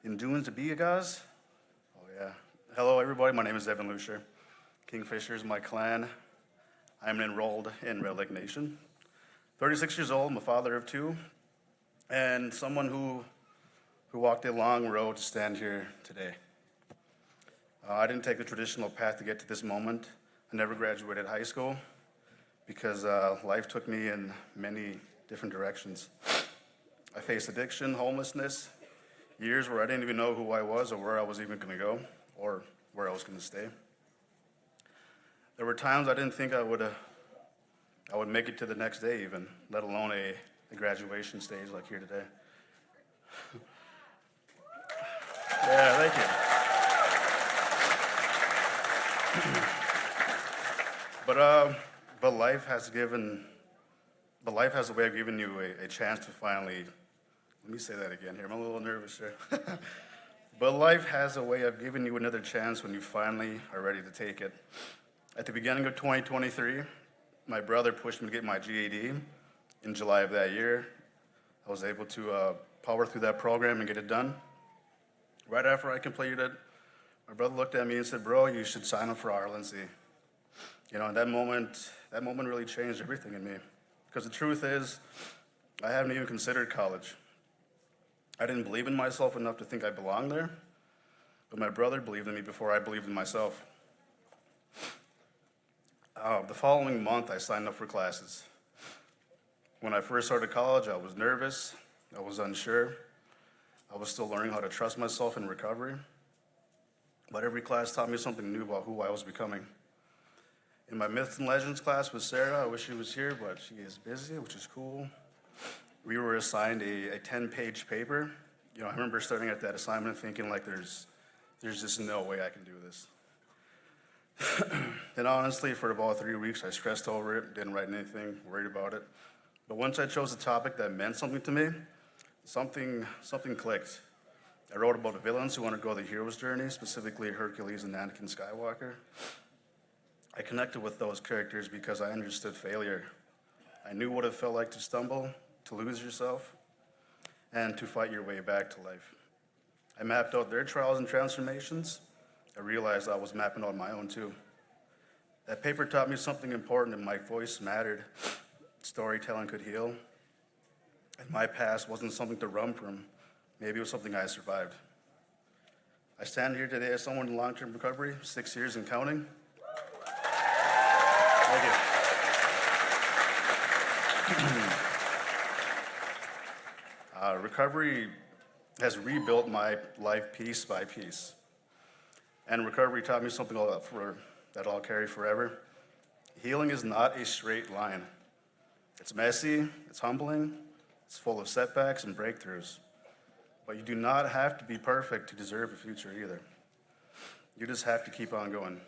in Dunes to be guys. Oh yeah. Hello everybody, my name is Evan Lucier. Kingfisher is my clan. I'm enrolled in Red Lake Nation. 36 years old, I'm a father of two, and someone who walked a long road to stand here today. I didn't take the traditional path to get to this moment. I never graduated high school because life took me in many different directions. I faced addiction, homelessness, years where I didn't even know who I was or where I was even going to go or where I was going to stay. There were times I didn't think I would make it to the next day even, let alone a graduation stage like here today. Yeah, thank you. But life has a way of giving you a chance to finally, let me say that again here, I'm a little nervous here. But life has a way of giving you another chance when you finally are ready to take it. At the beginning of 2023, my brother pushed me to get my GED in July of that year. I was able to power through that program and get it done. Right after I completed it, my brother looked at me and said, "Bro, you should sign up for RLNC." You know, and that moment really changed everything in me. Because the truth is, I haven't even considered college. I didn't believe in myself enough to think I belonged there, but my brother believed in me before I believed in myself. The following month, I signed up for classes. When I first started college, I was nervous, I was unsure, I was still learning how to trust myself in recovery, but every class taught me something new about who I was becoming. In my Myths and Legends class with Sarah, I wish she was here, but she is busy, which is cool. We were assigned a 10-page paper. You know, I remember starting at that assignment thinking like there's just no way I can do this. And honestly, for about 3 weeks, I stressed over it, didn't write anything, worried about it. But once I chose a topic that meant something to me, something clicked. I wrote about villains who undergo the hero's journey, specifically Hercules and Anakin Skywalker. I connected with those characters because I understood failure. I knew what it felt like to stumble, to lose yourself, and to fight your way back to life. I mapped out their trials and transformations. I realized I was mapping out my own too. That paper taught me something important, and my voice mattered. Storytelling could heal. And my past wasn't something to run from. Maybe it was something I survived. I stand here today as someone in long-term recovery, 6 years and counting. Thank you. Recovery has rebuilt my life piece by piece. And recovery taught me something that I'll carry forever. Healing is not a straight line. It's messy, it's humbling, it's full of setbacks and breakthroughs. But you do not have to be perfect to deserve a future either. You just have to keep on going.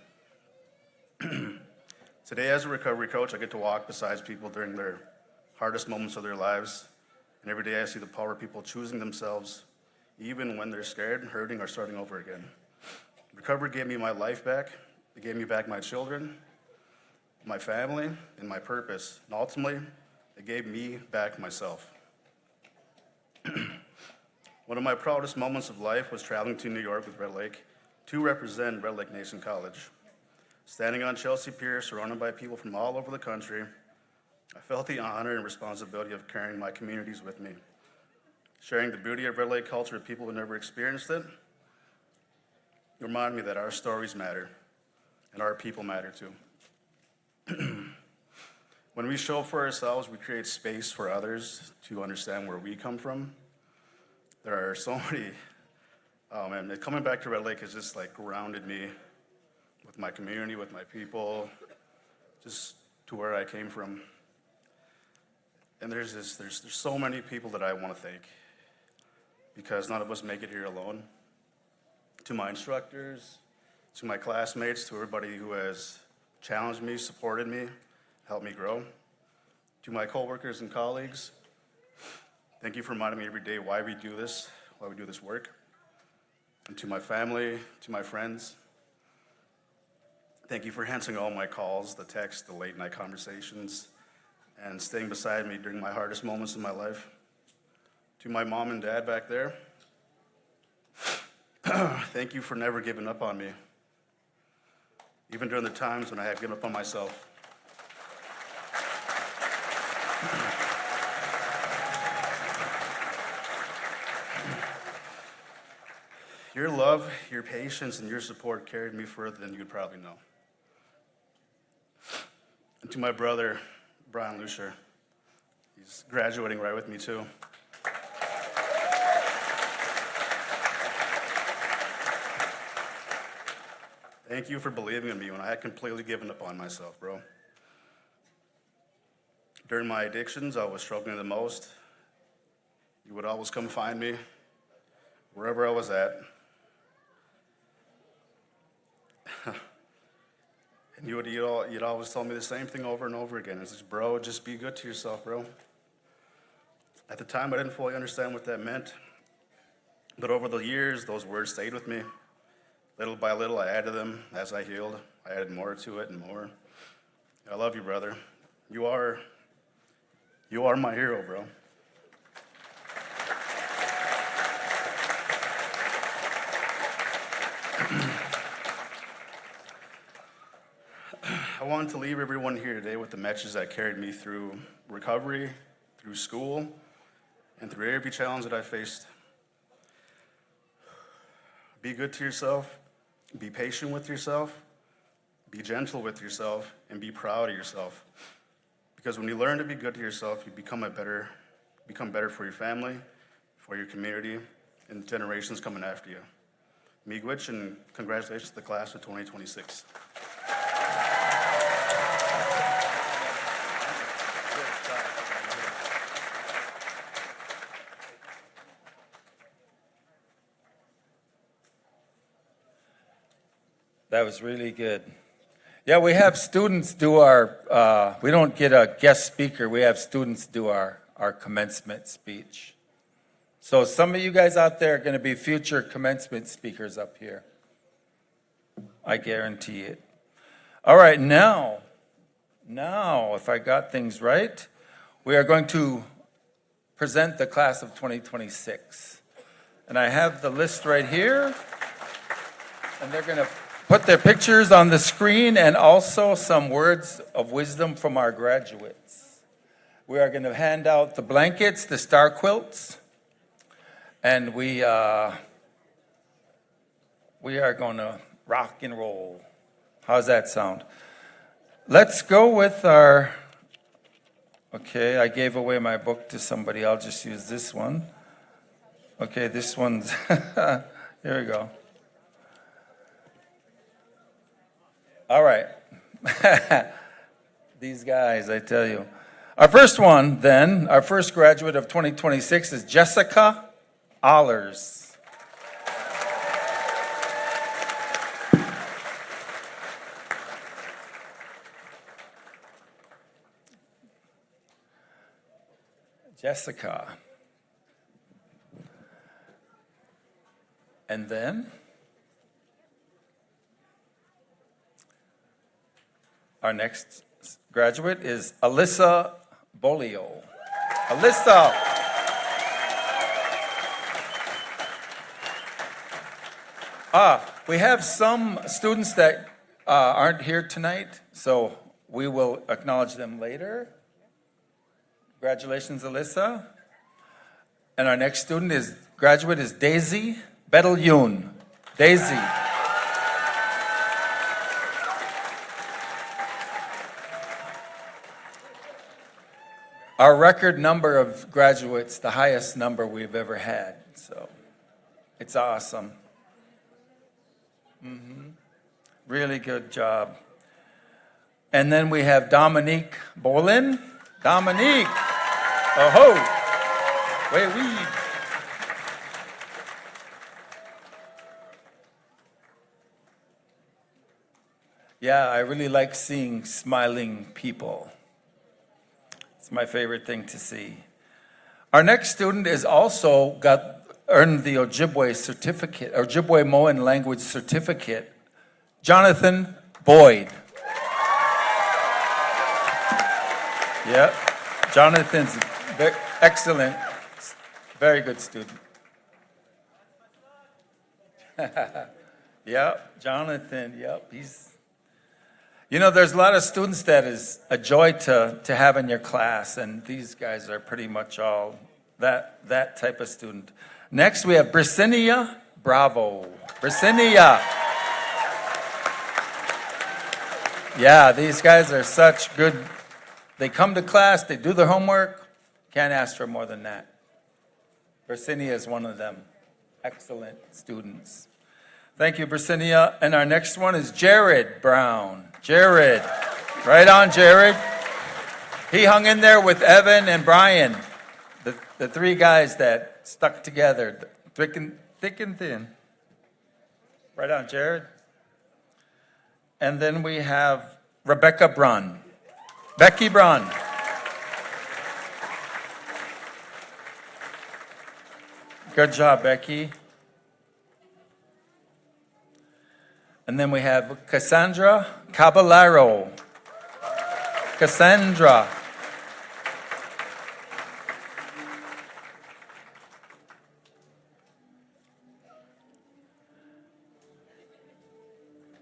Today, as a recovery coach, I get to walk beside people during their hardest moments of their lives. And every day I see the power of people choosing themselves, even when they're scared, hurting, or starting over again. Recovery gave me my life back. It gave me back my children, my family, and my purpose. And ultimately, it gave me back myself. One of my proudest moments of life was traveling to New York with Red Lake to represent Red Lake Nation College. Standing on Chelsea Pier, surrounded by people from all over the country, I felt the honor and responsibility of carrying my communities with me. Sharing the beauty of Red Lake culture with people who never experienced it reminded me that our stories matter and our people matter too. When we show up for ourselves, we create space for others to understand where we come from. There are so many, oh man, coming back to Red Lake has just like grounded me with my community, with my people, just to where I came from. And there's so many people that I want to thank because none of us make it here alone. To my instructors, to my classmates, to everybody who has challenged me, supported me, helped me grow. To my coworkers and colleagues, thank you for reminding me every day why we do this work. And to my family, to my friends, thank you for answering all my calls, the texts, the late night conversations, and staying beside me during my hardest moments in my life. To my mom and dad back there, thank you for never giving up on me, even during the times when I have given up on myself. Your love, your patience, and your support carried me further than you'd probably know. And to my brother, Brian Lucier, He's graduating right with me, too. Thank you for believing in me when I had completely given up on myself, bro. During my addictions, I was struggling the most. You would always come find me wherever I was at. And you'd always tell me the same thing over and over again. It's just, bro, just be good to yourself, bro. At the time, I didn't fully understand what that meant. But over the years, those words stayed with me. Little by little, I added them as I healed. I added more to it and more. I love you, brother. You are my hero, bro. I wanted to leave everyone here today with the message that carried me through recovery, through school, and through every challenge that I faced. Be good to yourself, be patient with yourself, be gentle with yourself, and be proud of yourself. Because when you learn to be good to yourself, you become better for your family, for your community, and generations coming after you. Miigwech, and congratulations to the class of 2026. That was really good. Yeah, we have students do our, we don't get a guest speaker, we have students do our commencement speech. So some of you guys out there are going to be future commencement speakers up here. I guarantee it. All right, now, if I got things right, we are going to present the class of 2026. And I have the list right here, and they're going to put their pictures on the screen and also some words of wisdom from our graduates. We are going to hand out the blankets, the star quilts, and we are going to rock and roll. How's that sound? Let's go with our, okay, I gave away my book to somebody. I'll just use this one. Okay, this one's, here we go. All right. These guys, I tell you. Our first one, then, our first graduate of 2026 is Jessica Allers. Jessica. And then our next graduate is Alyssa Bolio. Alyssa. We have some students that aren't here tonight, so we will acknowledge them later. Congratulations, Alyssa. And our next graduate is Daisy Bedeljun. Daisy. Our record number of graduates, the highest number we've ever had, so it's awesome. Really good job. And then we have Dominique Bolin. Dominique. Oh-ho. Way weed. Yeah, I really like seeing smiling people. It's my favorite thing to see. Our next student is also earned the Ojibwe certificate, Ojibwe Moan language certificate, Jonathan Boyd. Yep, Jonathan's excellent, very good student. Yep, Jonathan, yep, you know, there's a lot of students that is a joy to have in your class, and these guys are pretty much all that type of student. Next, we have Bricinnia Bravo. Bricinnia. Yeah, these guys are such good. They come to class, they do their homework, Can't ask for more than that. Bersinia is one of them. Excellent students. Thank you, Bersinia. And our next one is Jared Brown. Jared. Right on, Jared. He hung in there with Evan and Brian, the three guys that stuck together, thick and thin. Right on, Jared. And then we have Rebecca Brunn. Becky Brunn. Good job, Becky. And then we have Cassandra Caballero. Cassandra.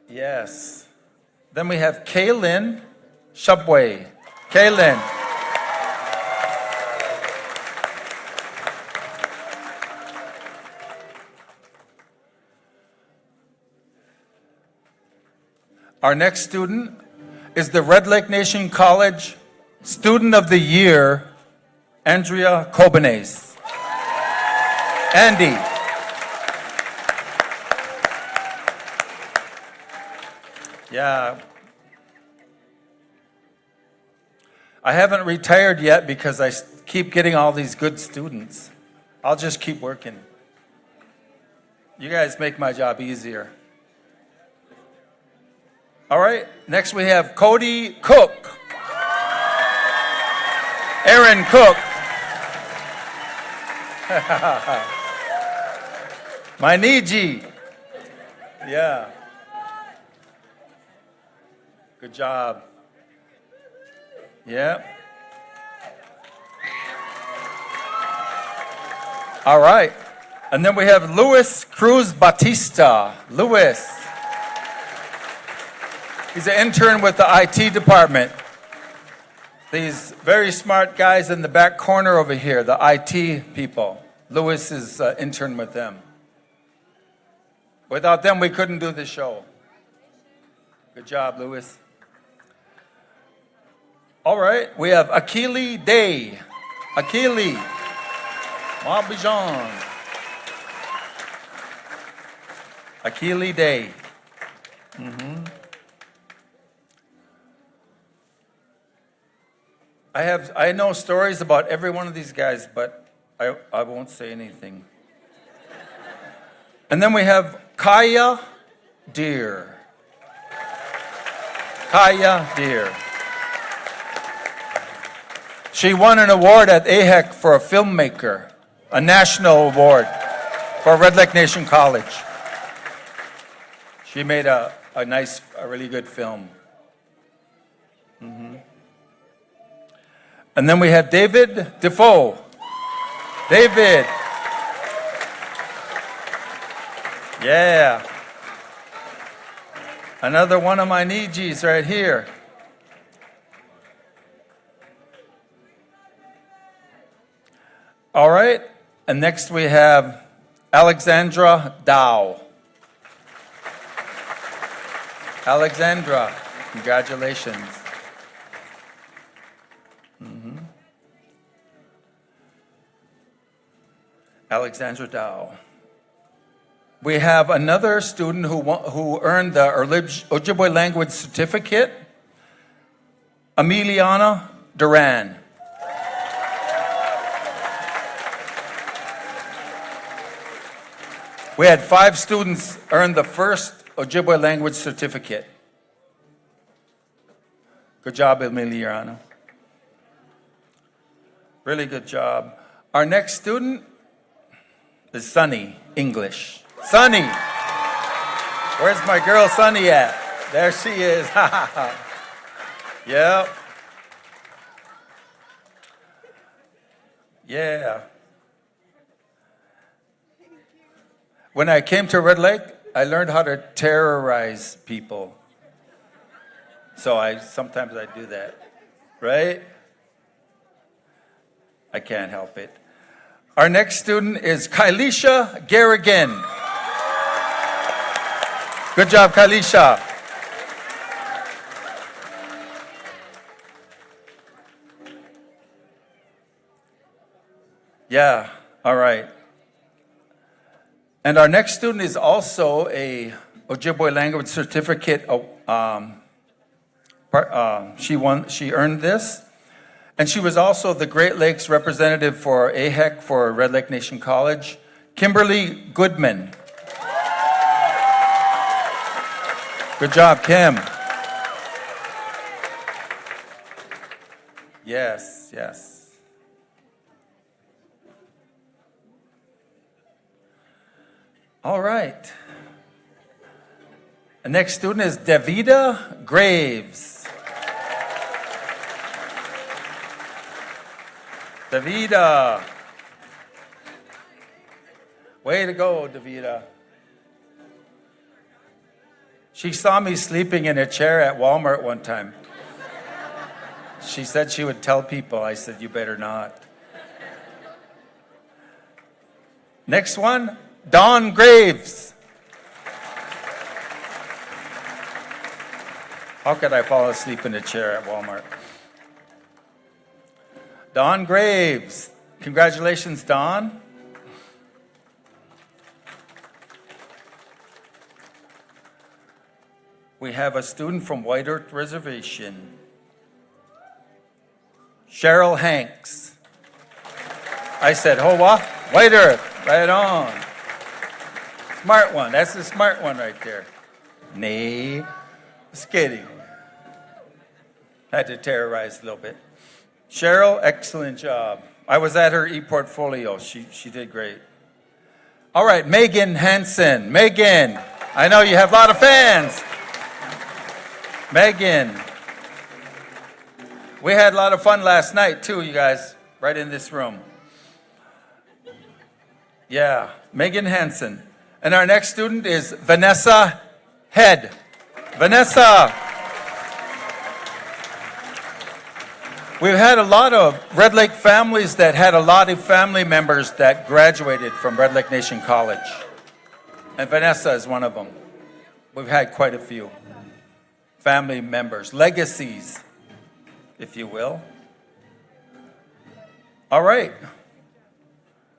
Yes. Then we have Kaylin Shubway. Kaylin. Our next student is the Red Lake Nation College Student of the Year, Andrea Cobanes. Andy. Yeah. I haven't retired yet because I keep getting all these good students. I'll just keep working. You guys make my job easier. All right, next we have Cody Cook. Aaron Cook. My Niji. Yeah. Good job. Yeah. All right. And then we have Luis Cruz Batista. Luis. He's an intern with the IT department. These very smart guys in the back corner over here, the IT people. Luis is intern with them. Without them, we couldn't do the show. Good job, Luis. All right, we have Akili Day. Akili. Mabijan. Akili Day. I know stories about every one of these guys, but I won't say anything. And then we have Kaya Deer. Kaya Deer. She won an award at AHEC for a filmmaker, a national award for Red Lake Nation College. She made a really good film. And then we have David Defoe. David. Yeah. Another one of my Nijis right here. All right. And next we have Alexandra Dow. Alexandra, congratulations. Alexandra Dow. We have another student who earned the Ojibwe language certificate, Emiliana Duran. We had 5 students earn the first Ojibwe language certificate. Good job, Emiliana. Really good job. Our next student is Sunny English. Sunny! Where's my girl Sunny at? There she is. Yep. Yeah. When I came to Red Lake, I learned how to terrorize people. So sometimes I do that, right? I can't help it. Our next student is Kylisha Garrigan. Good job, Kylisha. Yeah, all right. And our next student is also a Ojibwe language certificate. She earned this. And she was also the Great Lakes representative for AHEC for Red Lake Nation College, Kimberly Goodman. Good job, Kim. Yes, yes. All right. The next student is Davida Graves. Davida. Way to go, Davida. She saw me sleeping in a chair at Walmart one time. She said she would tell people. I said, you better not. Next one, Dawn Graves. How could I fall asleep in a chair at Walmart? Dawn Graves. Congratulations, Dawn. We have a student from White Earth Reservation, Cheryl Hanks. I said, oh, what? White Earth, right on. Smart one, that's the smart one right there. Nay, just kidding. Had to terrorize a little bit. Cheryl, excellent job. I was at her e-portfolio. She did great. All right, Megan Hansen. Megan, I know you have a lot of fans. Megan. We had a lot of fun last night too, you guys, right in this room. Yeah, Megan Hansen. And our next student is Vanessa Head. Vanessa. We've had a lot of Red Lake families that had a lot of family members that graduated from Red Lake Nation College. And Vanessa is one of them. We've had quite a few family members, legacies, if you will. All right.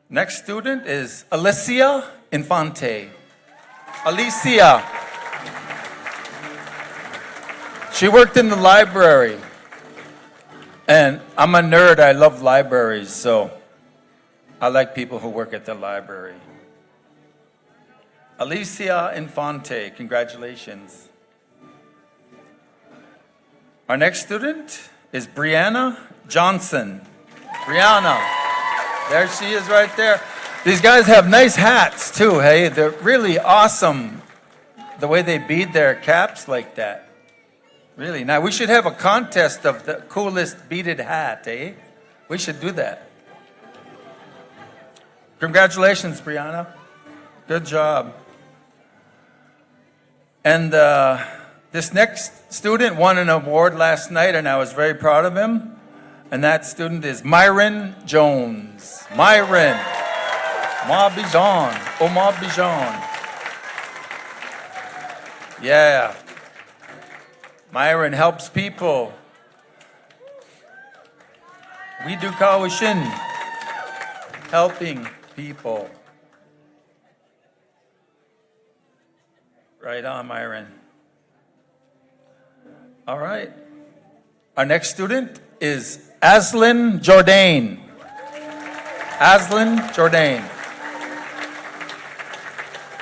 Next student is Alicia Infante. Alicia. She worked in the library. And I'm a nerd, I love libraries, so I like people who work at the library. Alicia Infante, congratulations. Our next student is Brianna Johnson. Brianna, there she is right there. These guys have nice hats too, hey? They're really awesome, the way they bead their caps like that. Really, now we should have a contest of the coolest beaded hat, eh? We should do that. Congratulations, Brianna. Good job. And this next student won an award last night, and I was very proud of him. And that student is Myron Jones. Myron. Ma Bijan. Oh, Ma Bijan. Yeah. Myron helps people. We do Kawishin. Helping people. Right on, Myron. All right. Our next student is Aslyn Jourdain. Aslyn Jourdain.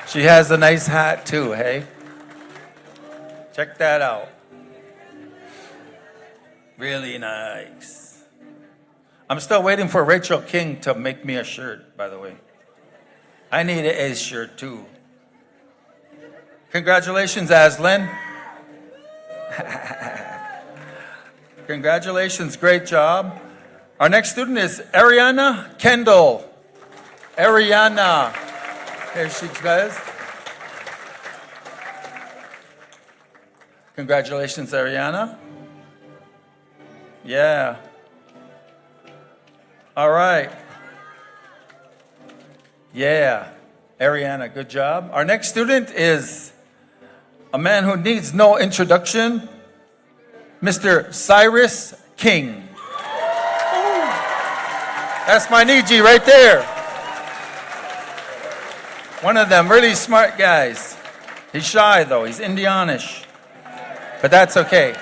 She has a nice hat too, hey? Check that out. Really nice. I'm still waiting for Rachel King to make me a shirt, by the way. I need an Ace shirt too. Congratulations, Aslyn. Congratulations, great job. Our next student is Ariana Kendall. Ariana. Here she goes. Congratulations, Ariana. Yeah. All right. Yeah. Ariana, good job. Our next student is a man who needs no introduction, Mr. Cyrus King. That's my Niji right there. One of them really smart guys. He's shy though, he's Indianish. But that's okay.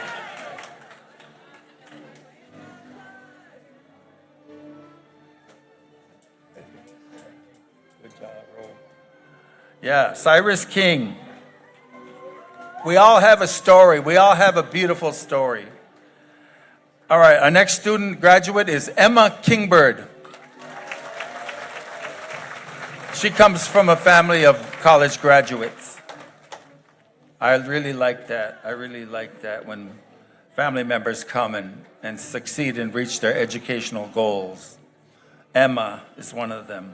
Good job, Ro. Yeah, Cyrus King. We all have a story. We all have a beautiful story. All right, our next student graduate is Emma Kingbird. She comes from a family of college graduates. I really like that. I really like that when family members come and succeed and reach their educational goals. Emma is one of them.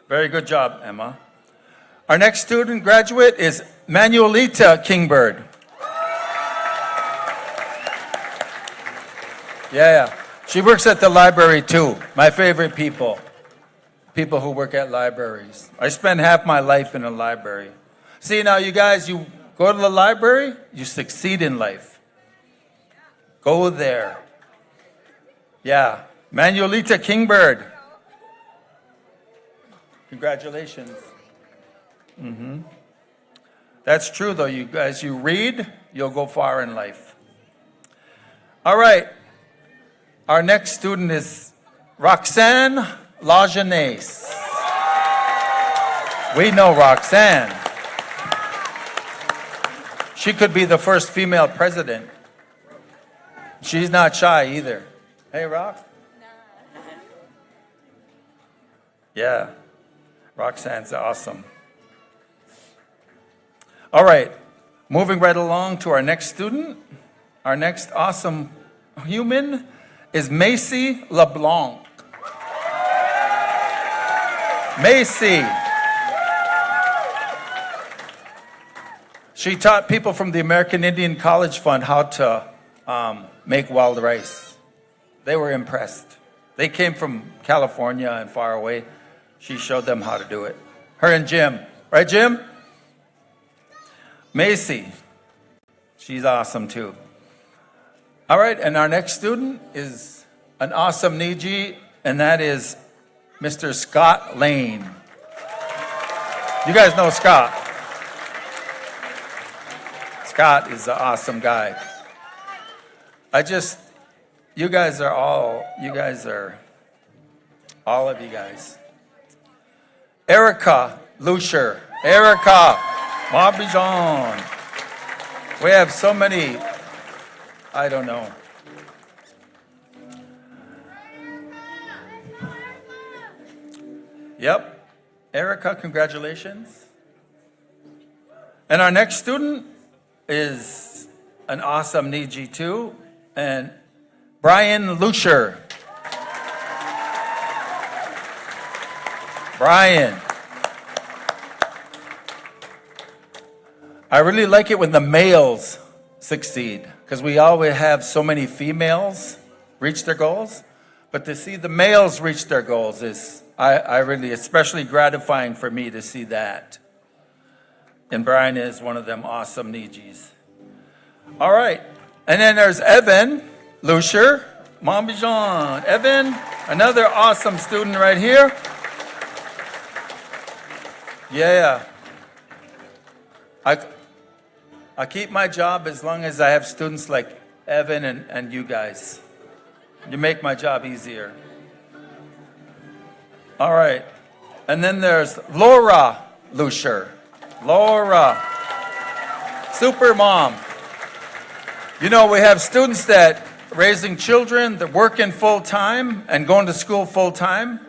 Very good job, Emma. Our next student graduate is Manuelita Kingbird. Yeah. She works at the library too. My favorite people. People who work at libraries. I spend half my life in a library. See, now you guys, you go to the library, you succeed in life. Go there. Yeah. Manuelita Kingbird. Congratulations. That's true though, you guys, you read, you'll go far in life. All right. Our next student is Roxanne Lajeunesse. We know Roxanne. She could be the first female president. She's not shy either. Hey, Rox? Yeah, Roxanne's awesome. All right, moving right along to our next student. Our next awesome human is Macy LeBlanc. Macy. She taught people from the American Indian College Fund how to make wild rice. They were impressed. They came from California and far away. She showed them how to do it. Her and Jim. Right, Jim? Macy. She's awesome too. All right, and our next student is an awesome Niji, and that is Mr. Scott Lane. You guys know Scott. Scott is an awesome guy. You guys are all of you guys. Erica Lucier. Erica Marbijon. We have so many, I don't know. Yep. Erica, congratulations. And our next student is an awesome Niji too, and Brian Lucier. Brian. I really like it when the males succeed, because we always have so many females reach their goals, but to see the males reach their goals is, I really, especially gratifying for me to see that. And Brian is one of them awesome Nijis. All right, and then there's Evan Lucier, Mambijan. Evan, another awesome student right here. Yeah. I keep my job as long as I have students like Evan and you guys. You make my job easier. All right. And then there's Laura Lucier. Laura. Super mom. You know, we have students that raising children, they're working full time and going to school full time.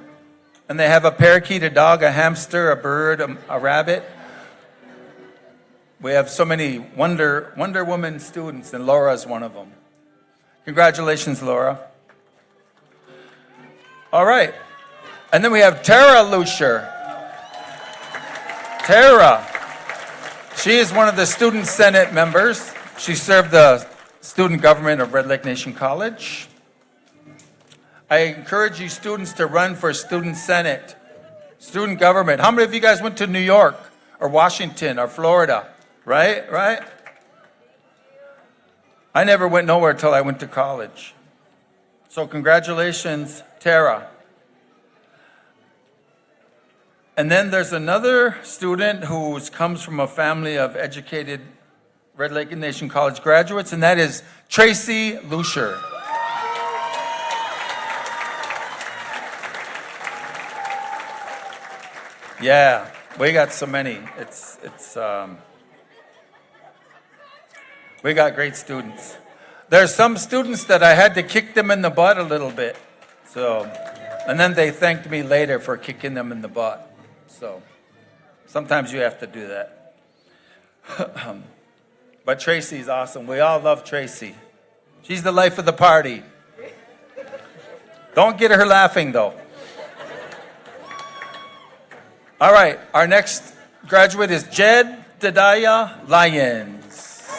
And they have a parakeet, a dog, a hamster, a bird, a rabbit. We have so many Wonder Woman students, and Laura's one of them. Congratulations, Laura. All right. And then we have Tara Lucier. Tara. She is one of the Student Senate members. She served the student government of Red Lake Nation College. I encourage you students to run for Student Senate, student government. How many of you guys went to New York or Washington or Florida? Right? I never went nowhere till I went to college. So congratulations, Tara. And then there's another student who comes from a family of educated Red Lake Nation College graduates, and that is Tracy Lucier. Yeah, we got so many. We got great students. There's some students that I had to kick them in the butt a little bit. So, and then they thanked me later for kicking them in the butt. So, sometimes you have to do that. But Tracy's awesome. We all love Tracy. She's the life of the party. Don't get her laughing though. All right, our next graduate is Jedediah Lyons,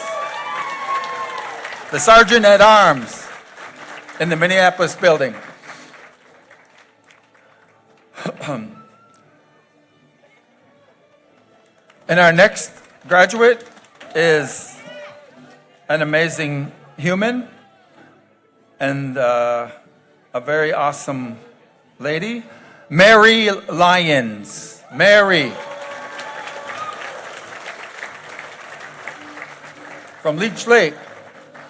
the Sergeant at Arms in the Minneapolis building. And our next graduate is an amazing human and a very awesome lady, Mary Lyons. Mary. From Leech Lake.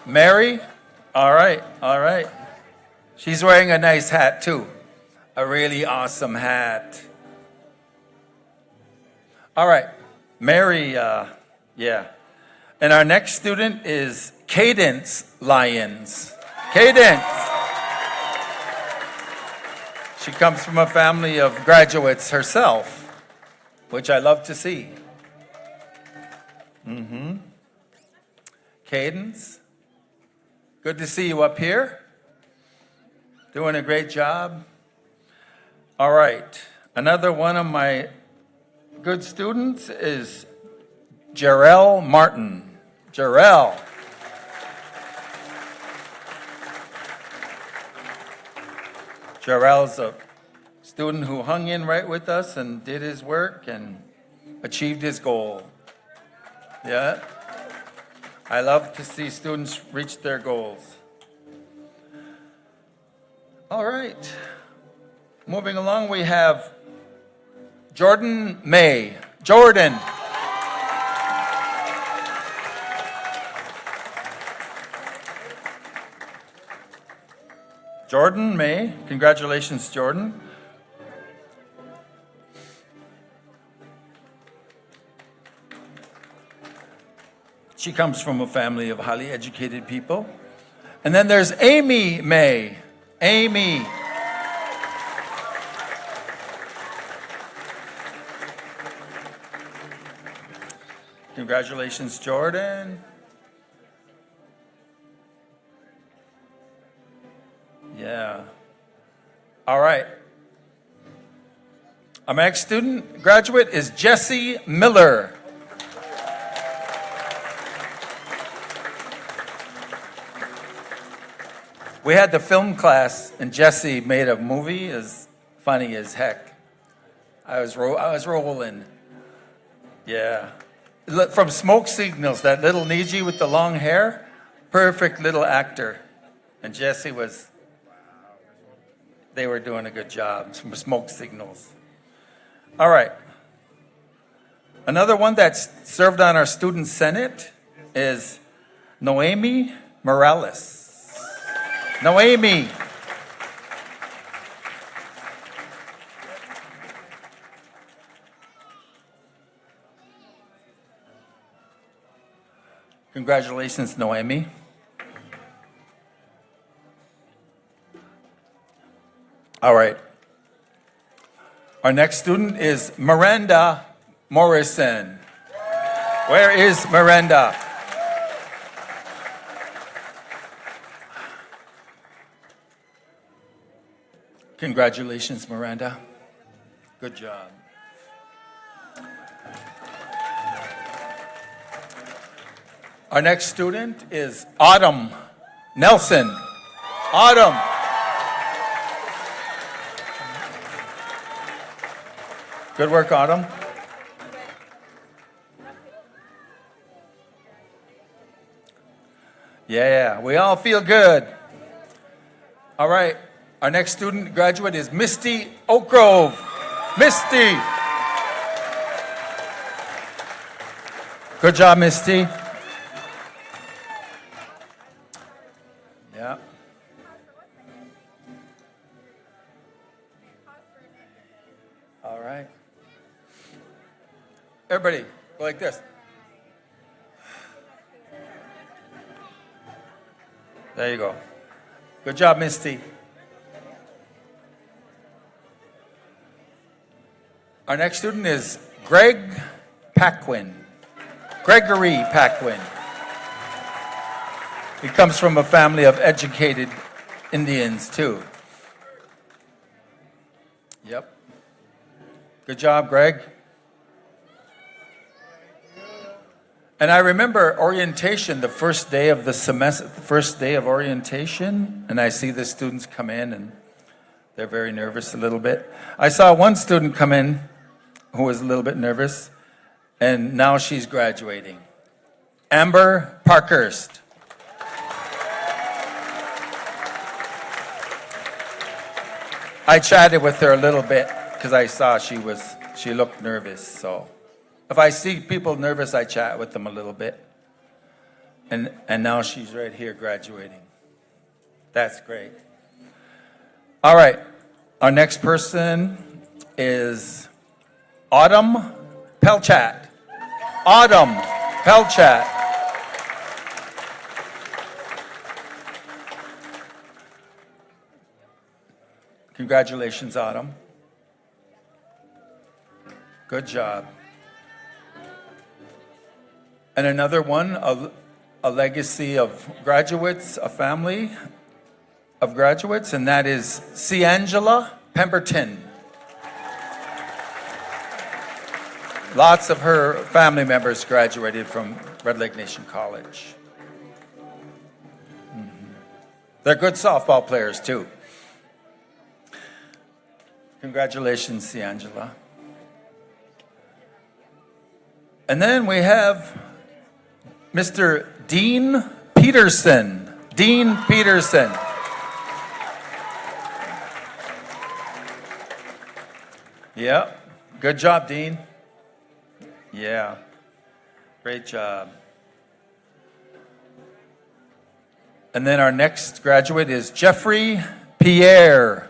Mary? All right, all right. She's wearing a nice hat too. A really awesome hat. All right, Mary, yeah. And our next student is Cadence Lyons. Cadence. She comes from a family of graduates herself, which I love to see. Cadence, good to see you up here. Doing a great job. All right, another one of my good students is Jarrell Martin. Jarrell. Jarrell's a student who hung in right with us and did his work and achieved his goal. Yeah. I love to see students reach their goals. All right. Moving along, we have Jordan May. Jordan. Jordan May. Congratulations, Jordan. She comes from a family of highly educated people. And then there's Amy May. Amy. Congratulations, Jordan. Yeah. All right. Our next student graduate is Jesse Miller. We had the film class, and Jesse made a movie as funny as heck. I was rolling. Yeah. From Smoke Signals, that little Niji with the long hair, perfect little actor. And Jesse they were doing a good job from Smoke Signals. All right. Another one that's served on our student senate is Noemi Morales. Noemi. Congratulations, Noemi. All right. Our next student is Miranda Morrison. Where is Miranda? Congratulations, Miranda. Good job. Our next student is Autumn Nelson. Autumn. Good work, Autumn. Yeah, we all feel good. All right, our next student graduate is Misty Oak Grove. Misty. Good job, Misty. Yeah. All right. Everybody, go like this. There you go. Good job, Misty. Our next student is Greg Paquin. Gregory Paquin. He comes from a family of educated Indians, too. Yep. Good job, Greg. And I remember orientation, the first day of the semester, the first day of orientation, and I see the students come in and they're very nervous a little bit. I saw one student come in who was a little bit nervous, and now she's graduating. Amber Parkhurst. I chatted with her a little bit because I saw she looked nervous, so. If I see people nervous, I chat with them a little bit. And now she's right here graduating. That's great. All right. Our next person is Autumn Pelchat. Autumn Pelchat. Congratulations, Autumn. Good job. And another one, a legacy of graduates, a family of graduates, and that is Ciangela Pemberton. Lots of her family members graduated from Red Lake Nation College. They're good softball players, too. Congratulations, Ciangela. And then we have Mr. Dean Peterson. Dean Peterson. Yeah. Good job, Dean. Yeah. Great job. And then our next graduate is Jeffrey Pierre.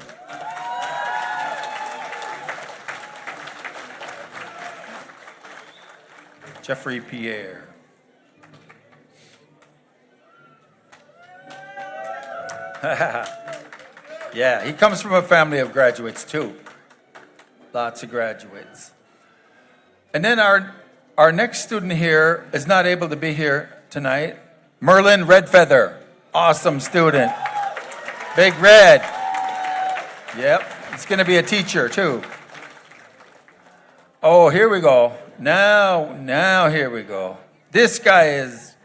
Jeffrey Pierre. Yeah, he comes from a family of graduates too. Lots of graduates. And then our next student here is not able to be here tonight. Merlin Redfeather. Awesome student. Big Red. Yep, he's going to be a teacher too. Oh, here we go. Now here we go. This guy is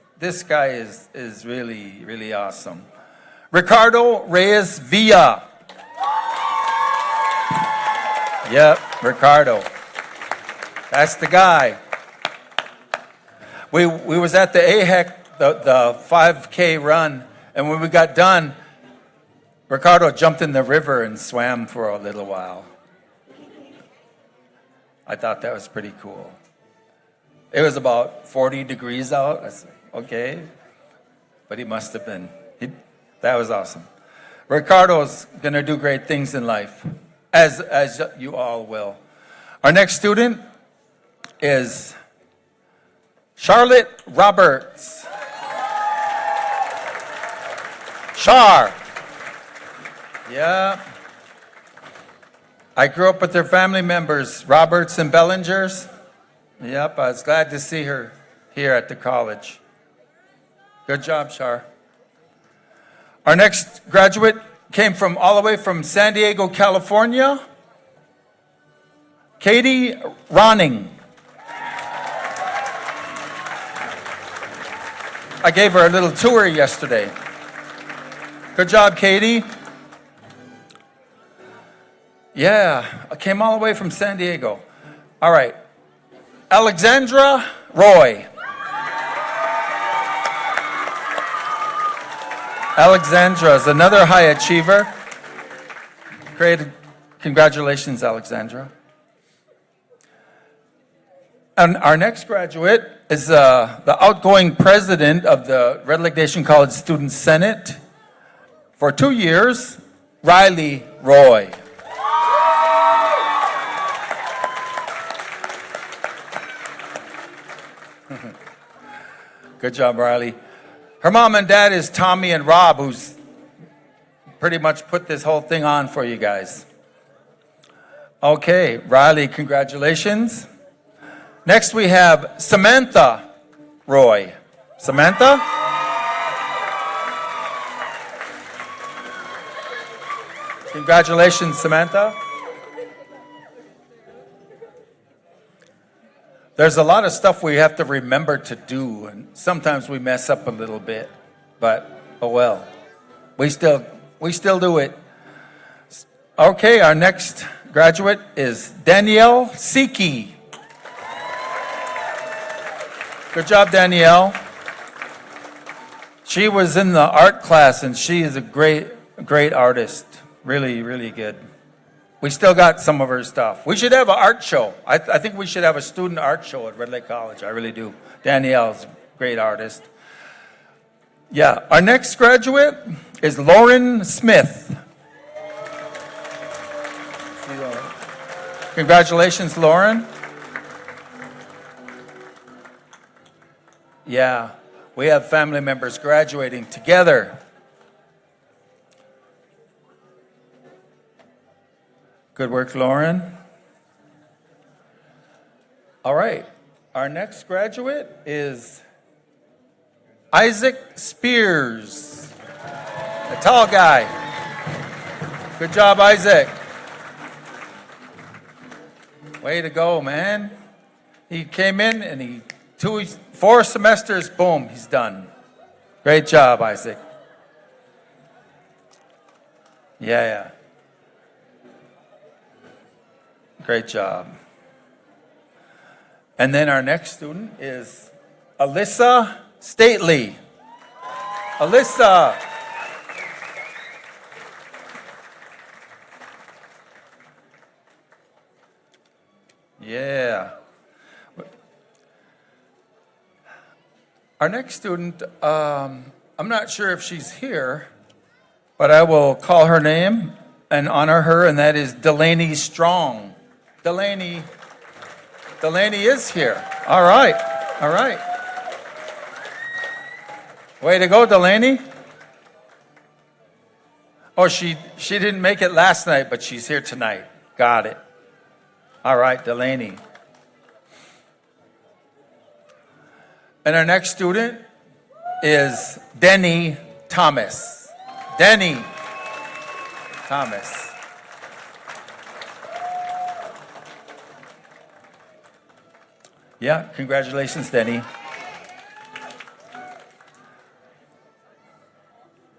really, really awesome. Ricardo Reyes Villa. Yep, Ricardo. That's the guy. We was at the AHEC, the 5K run, and when we got done, Ricardo jumped in the river and swam for a little while. I thought that was pretty cool. It was about 40 degrees out. I said, okay. But he must have been. That was awesome. Ricardo's going to do great things in life, as you all will. Our next student is Charlotte Roberts. Char. Yeah. I grew up with their family members, Roberts and Bellingers. Yep, I was glad to see her here at the college. Good job, Char. Our next graduate came from all the way from San Diego, California. Katie Ronning. I gave her a little tour yesterday. Good job, Katie. Yeah, I came all the way from San Diego. All right. Alexandra Roy. Alexandra is another high achiever. Great. Congratulations, Alexandra. And our next graduate is the outgoing president of the Red Lake Nation College Student Senate for 2 years, Riley Roy. Good job, Riley. Her mom and dad is Tommy and Rob, who's pretty much put this whole thing on for you guys. Okay, Riley, congratulations. Next we have Samantha Roy. Samantha? Congratulations, Samantha. There's a lot of stuff we have to remember to do, and sometimes we mess up a little bit, but oh well. We still do it. Okay, our next graduate is Danielle Siki. Good job, Danielle. She was in the art class, and she is a great artist. Really, really good. We still got some of her stuff. We should have an art show. I think we should have a student art show at Red Lake College. I really do. Danielle's a great artist. Yeah, our next graduate is Lauren Smith. Congratulations, Lauren. Yeah, we have family members graduating together. Good work, Lauren. All right, our next graduate is Isaac Spears, the tall guy. Good job, Isaac. Way to go, man. He came in and 4 semesters, boom, he's done. Great job, Isaac. Yeah. Great job. And then our next student is Alyssa Stately. Alyssa. Yeah. Our next student, I'm not sure if she's here, but I will call her name and honor her, and that is Delaney Strong. Delaney is here. All right. Way to go, Delaney. Oh, she didn't make it last night, but she's here tonight. Got it. All right, Delaney. And our next student is Denny Thomas. Denny Thomas. Yeah, congratulations, Denny.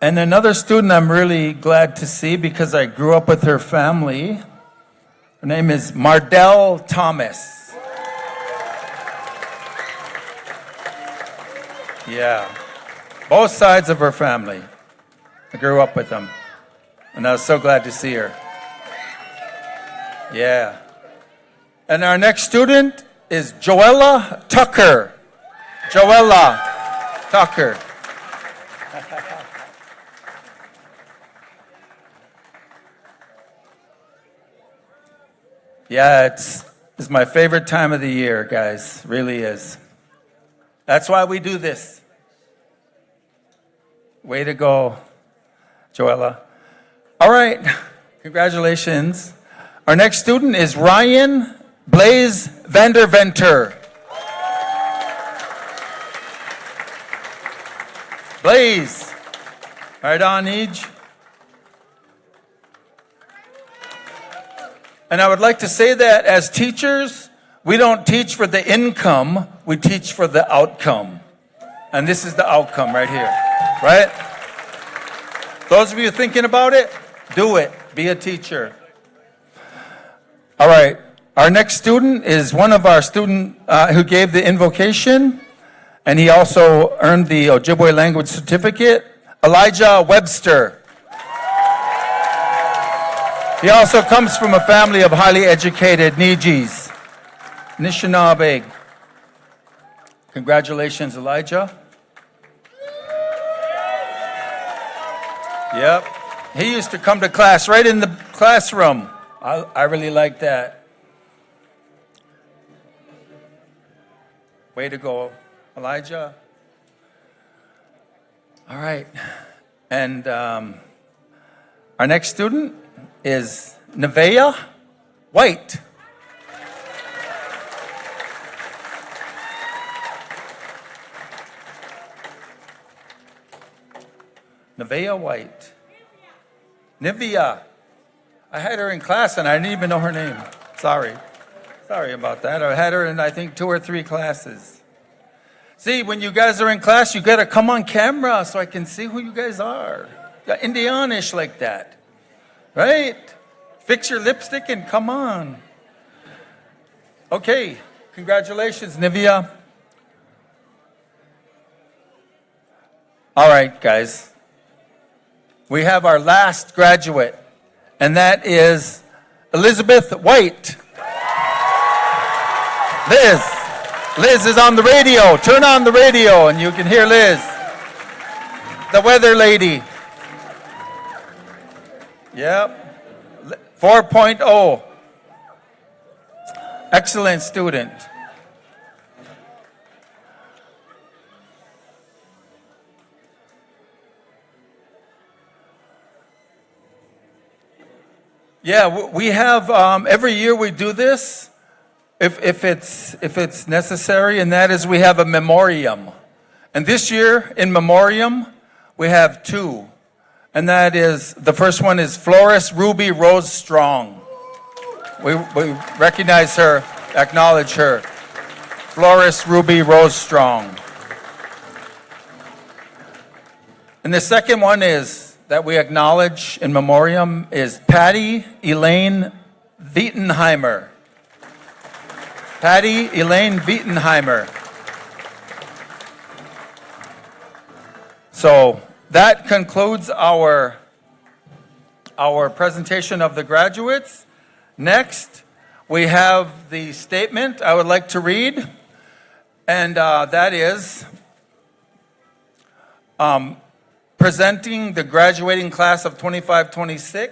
And another student I'm really glad to see because I grew up with her family. Her name is Mardell Thomas. Yeah, both sides of her family. I grew up with them, and I was so glad to see her. Yeah. And our next student is Joella Tucker. Joella Tucker. Yeah, it's my favorite time of the year, guys. Really is. That's why we do this. Way to go, Joella. All right, congratulations. Our next student is Ryan Blaze Vanderventer. Blaze. Right on, Age. And I would like to say that as teachers, we don't teach for the income, we teach for the outcome. And this is the outcome right here, right? Those of you thinking about it, do it. Be a teacher. All right. Our next student is one of our students who gave the invocation, and he also earned the Ojibwe language certificate, Elijah Webster. He also comes from a family of highly educated Nijis, Anishinaabe. Congratulations, Elijah. Yep. He used to come to class right in the classroom. I really like that. Way to go, Elijah. All right. And our next student is Nevaeh White. Nevaeh White. Nivea. I had her in class and I didn't even know her name. Sorry. Sorry about that. I had her in, I think, 2 or 3 classes. See, when you guys are in class, you got to come on camera so I can see who you guys are. Indianish like that. Right? Fix your lipstick and come on. Okay. Congratulations, Nivea. All right, guys. We have our last graduate, and that is Elizabeth White. Liz is on the radio. Turn on the radio and you can hear Liz, the weather lady. Yep. 4.0. Excellent student. Yeah, we have, every year we do this, if it's necessary, and that is we have a memoriam. And this year in memoriam, we have 2. And that is, the first one is Florist Ruby Rose Strong. We recognize her, acknowledge her. Florist Ruby Rose Strong. And the second one is, that we acknowledge in memoriam is Patty Elaine Wittenheimer. Patty Elaine Wittenheimer. So that concludes our presentation of the graduates. Next, we have the statement I would like to read, and that is presenting the graduating class of 25-26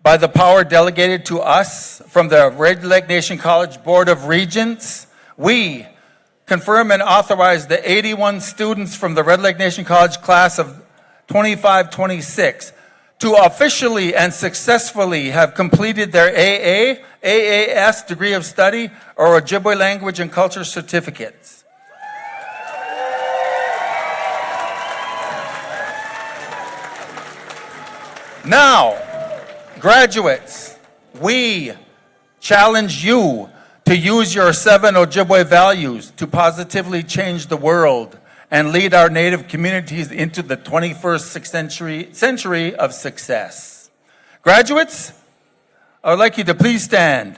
by the power delegated to us from the Red Lake Nation College Board of Regents, we confirm and authorize the 81 students from the Red Lake Nation College class of 25-26 to officially and successfully have completed their AA, AAS degree of study, or Ojibwe language and culture certificates. Now, graduates, we challenge you to use your 7 Ojibwe values to positively change the world and lead our Native communities into the 21st century of success. Graduates, I would like you to please stand.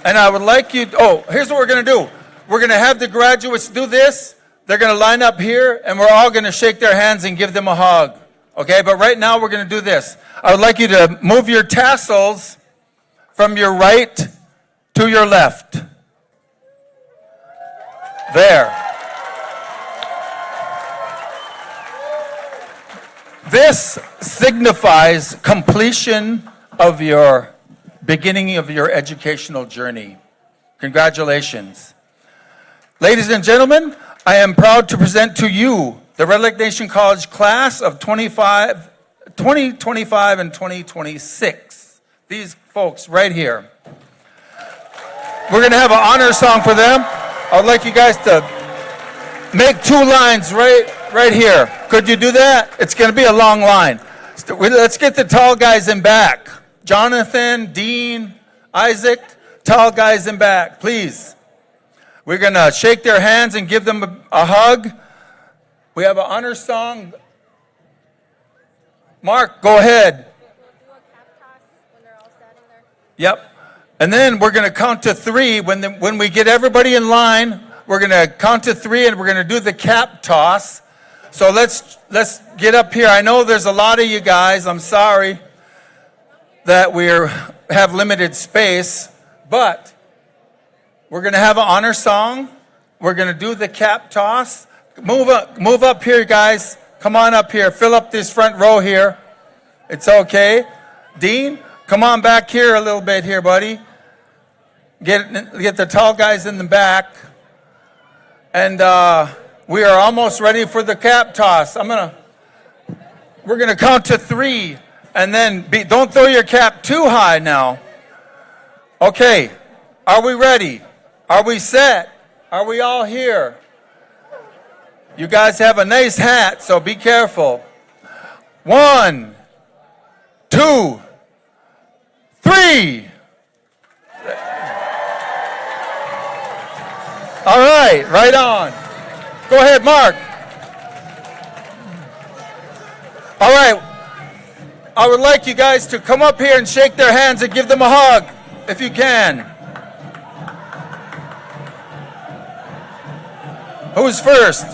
And I would like you, here's what we're going to do. We're going to have the graduates do this. They're going to line up here, and we're all going to shake their hands and give them a hug. Okay, but right now we're going to do this. I would like you to move your tassels from your right to your left. There. This signifies completion of your beginning of your educational journey. Congratulations. Ladies and gentlemen, I am proud to present to you the Red Lake Nation College class of 2025 and 2026. These folks right here. We're going to have an honor song for them. I would like you guys to make 2 lines right here. Could you do that? It's going to be a long line. Let's get the tall guys in back. Jonathan, Dean, Isaac, tall guys in back, please. We're going to shake their hands and give them a hug. We have an honor song. Mark, go ahead. We'll do a cap toss when they're all standing there. Yep. And then we're going to count to three. When we get everybody in line, we're going to count to three and we're going to do the cap toss. So let's get up here. I know there's a lot of you guys. I'm sorry that we have limited space, but we're going to have an honor song. We're going to do the cap toss. Move up here, guys. Come on up here. Fill up this front row here. It's okay. Dean, come on back here a little bit here, buddy. Get the tall guys in the back. And we are almost ready for the cap toss. We're gonna count to three, and then don't throw your cap too high now. Okay, are we ready? Are we set? Are we all here? You guys have a nice hat, so be careful. 1, 2, 3. All right, right on. Go ahead, Mark. All right, I would like you guys to come up here and shake their hands and give them a hug, if you can. Who's first?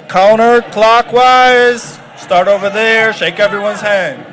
Counterclockwise. Start over there. Shake everyone's hand.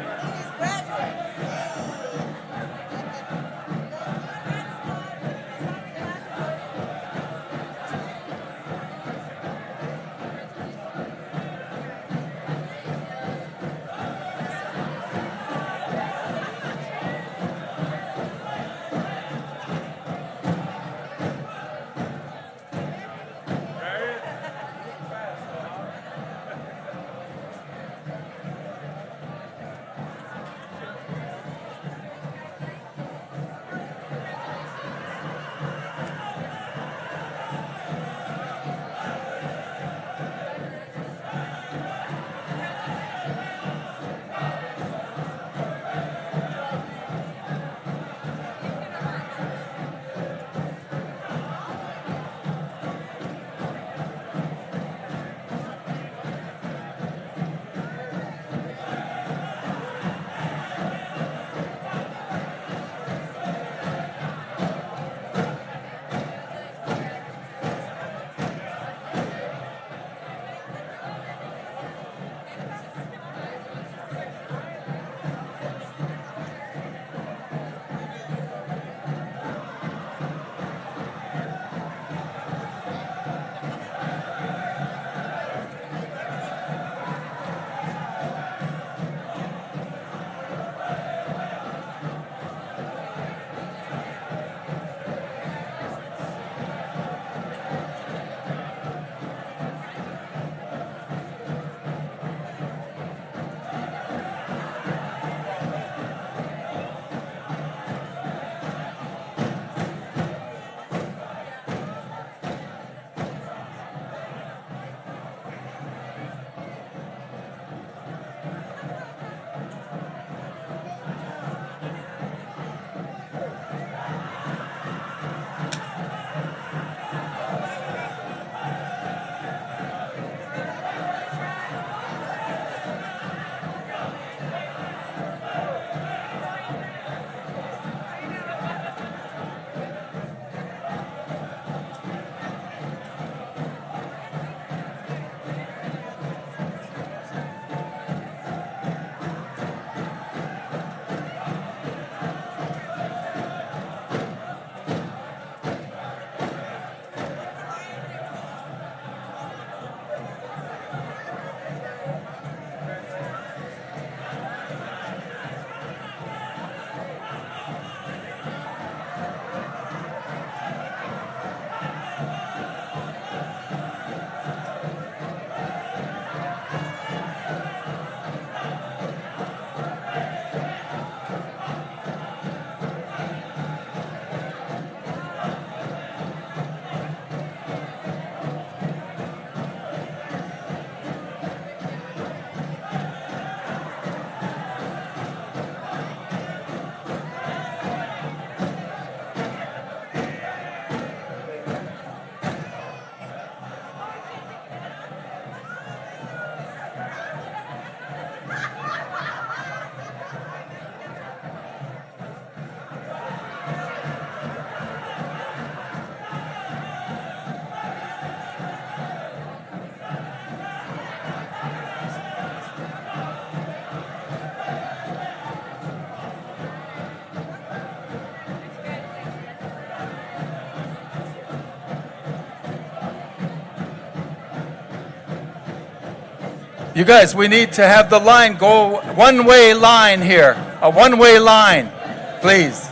You guys, we need to have the line go one-way line here. A one-way line, please.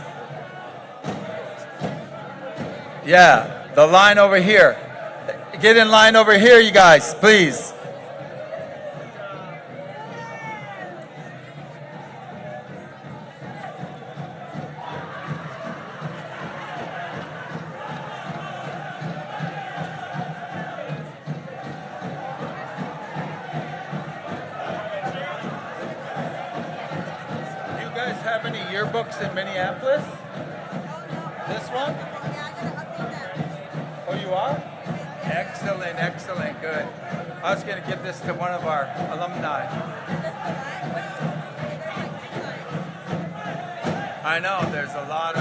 Yeah, the line over here. Get in line over here, you guys, please. Do you guys have any yearbooks in Minneapolis? This one? Oh, you are? Excellent, excellent, good. I was going to give this to one of our alumni. I know, there's a lot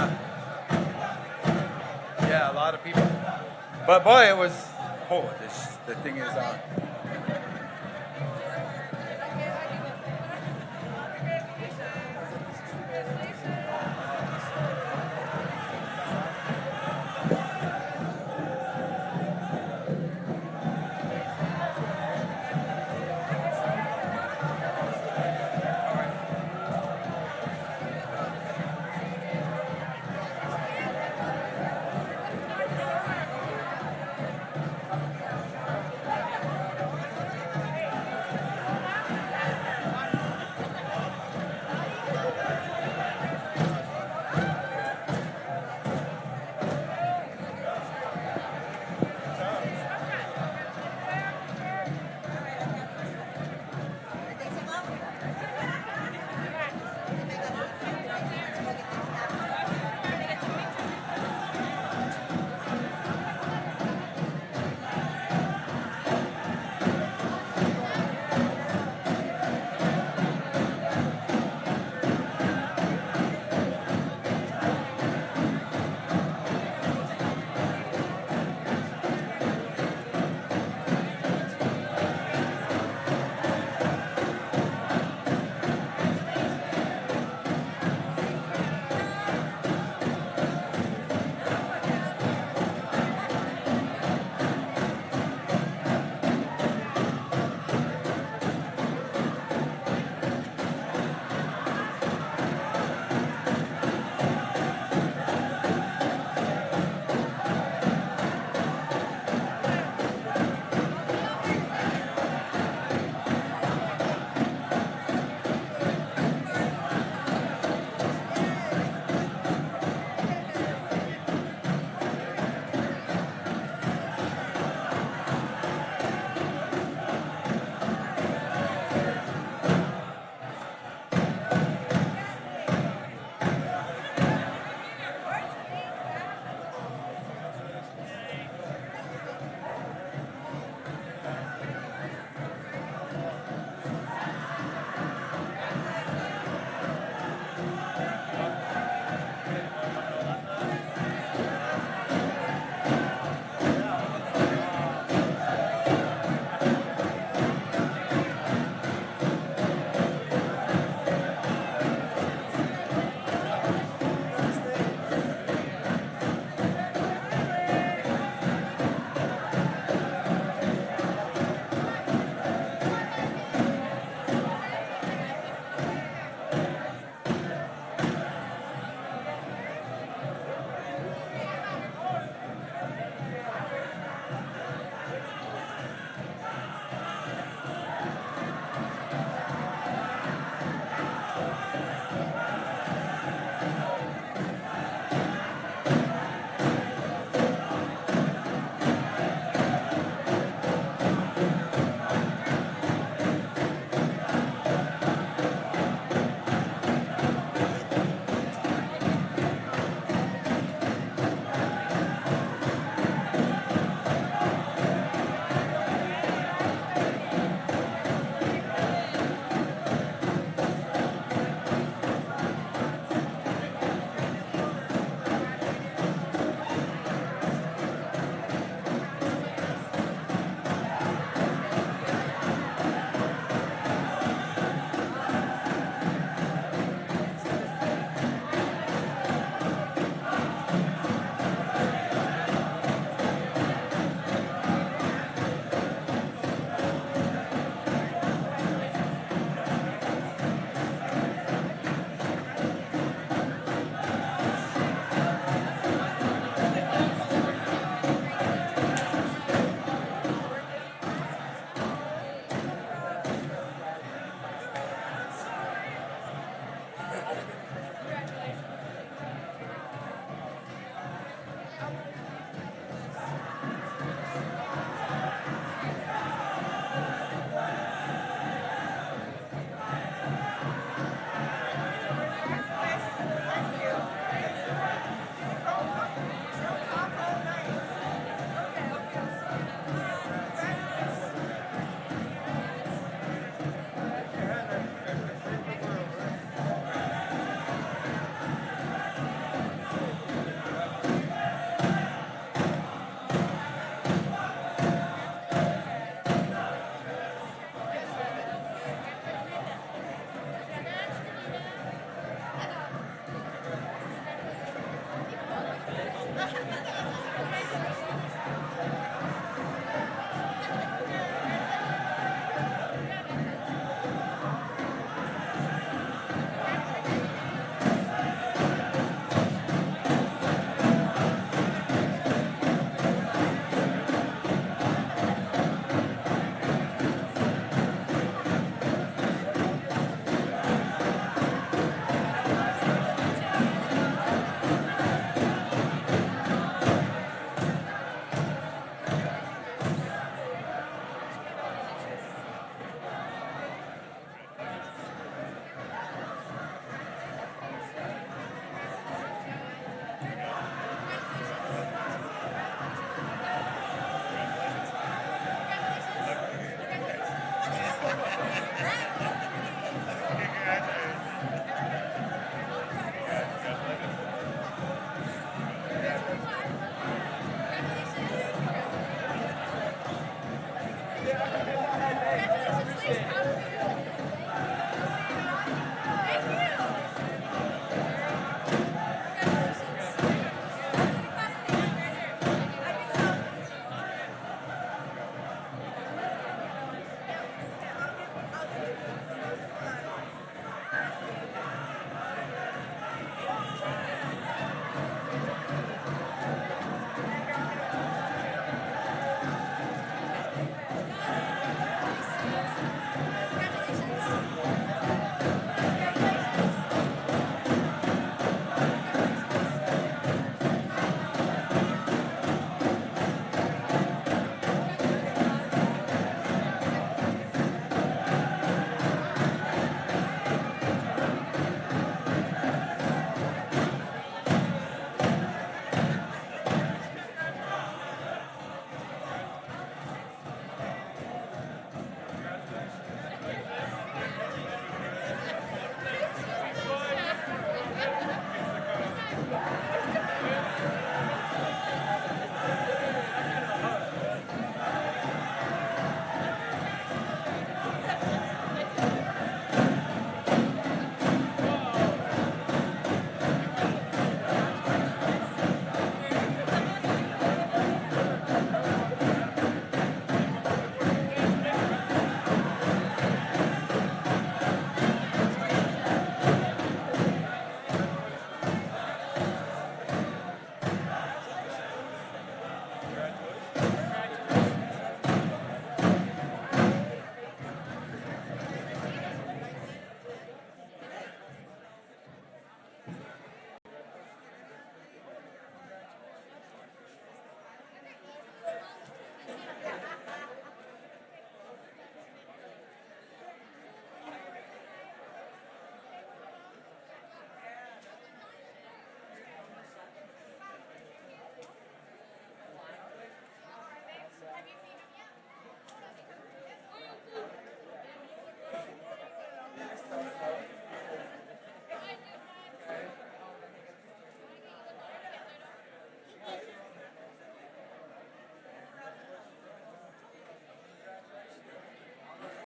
of people. But boy, it was, the thing is on.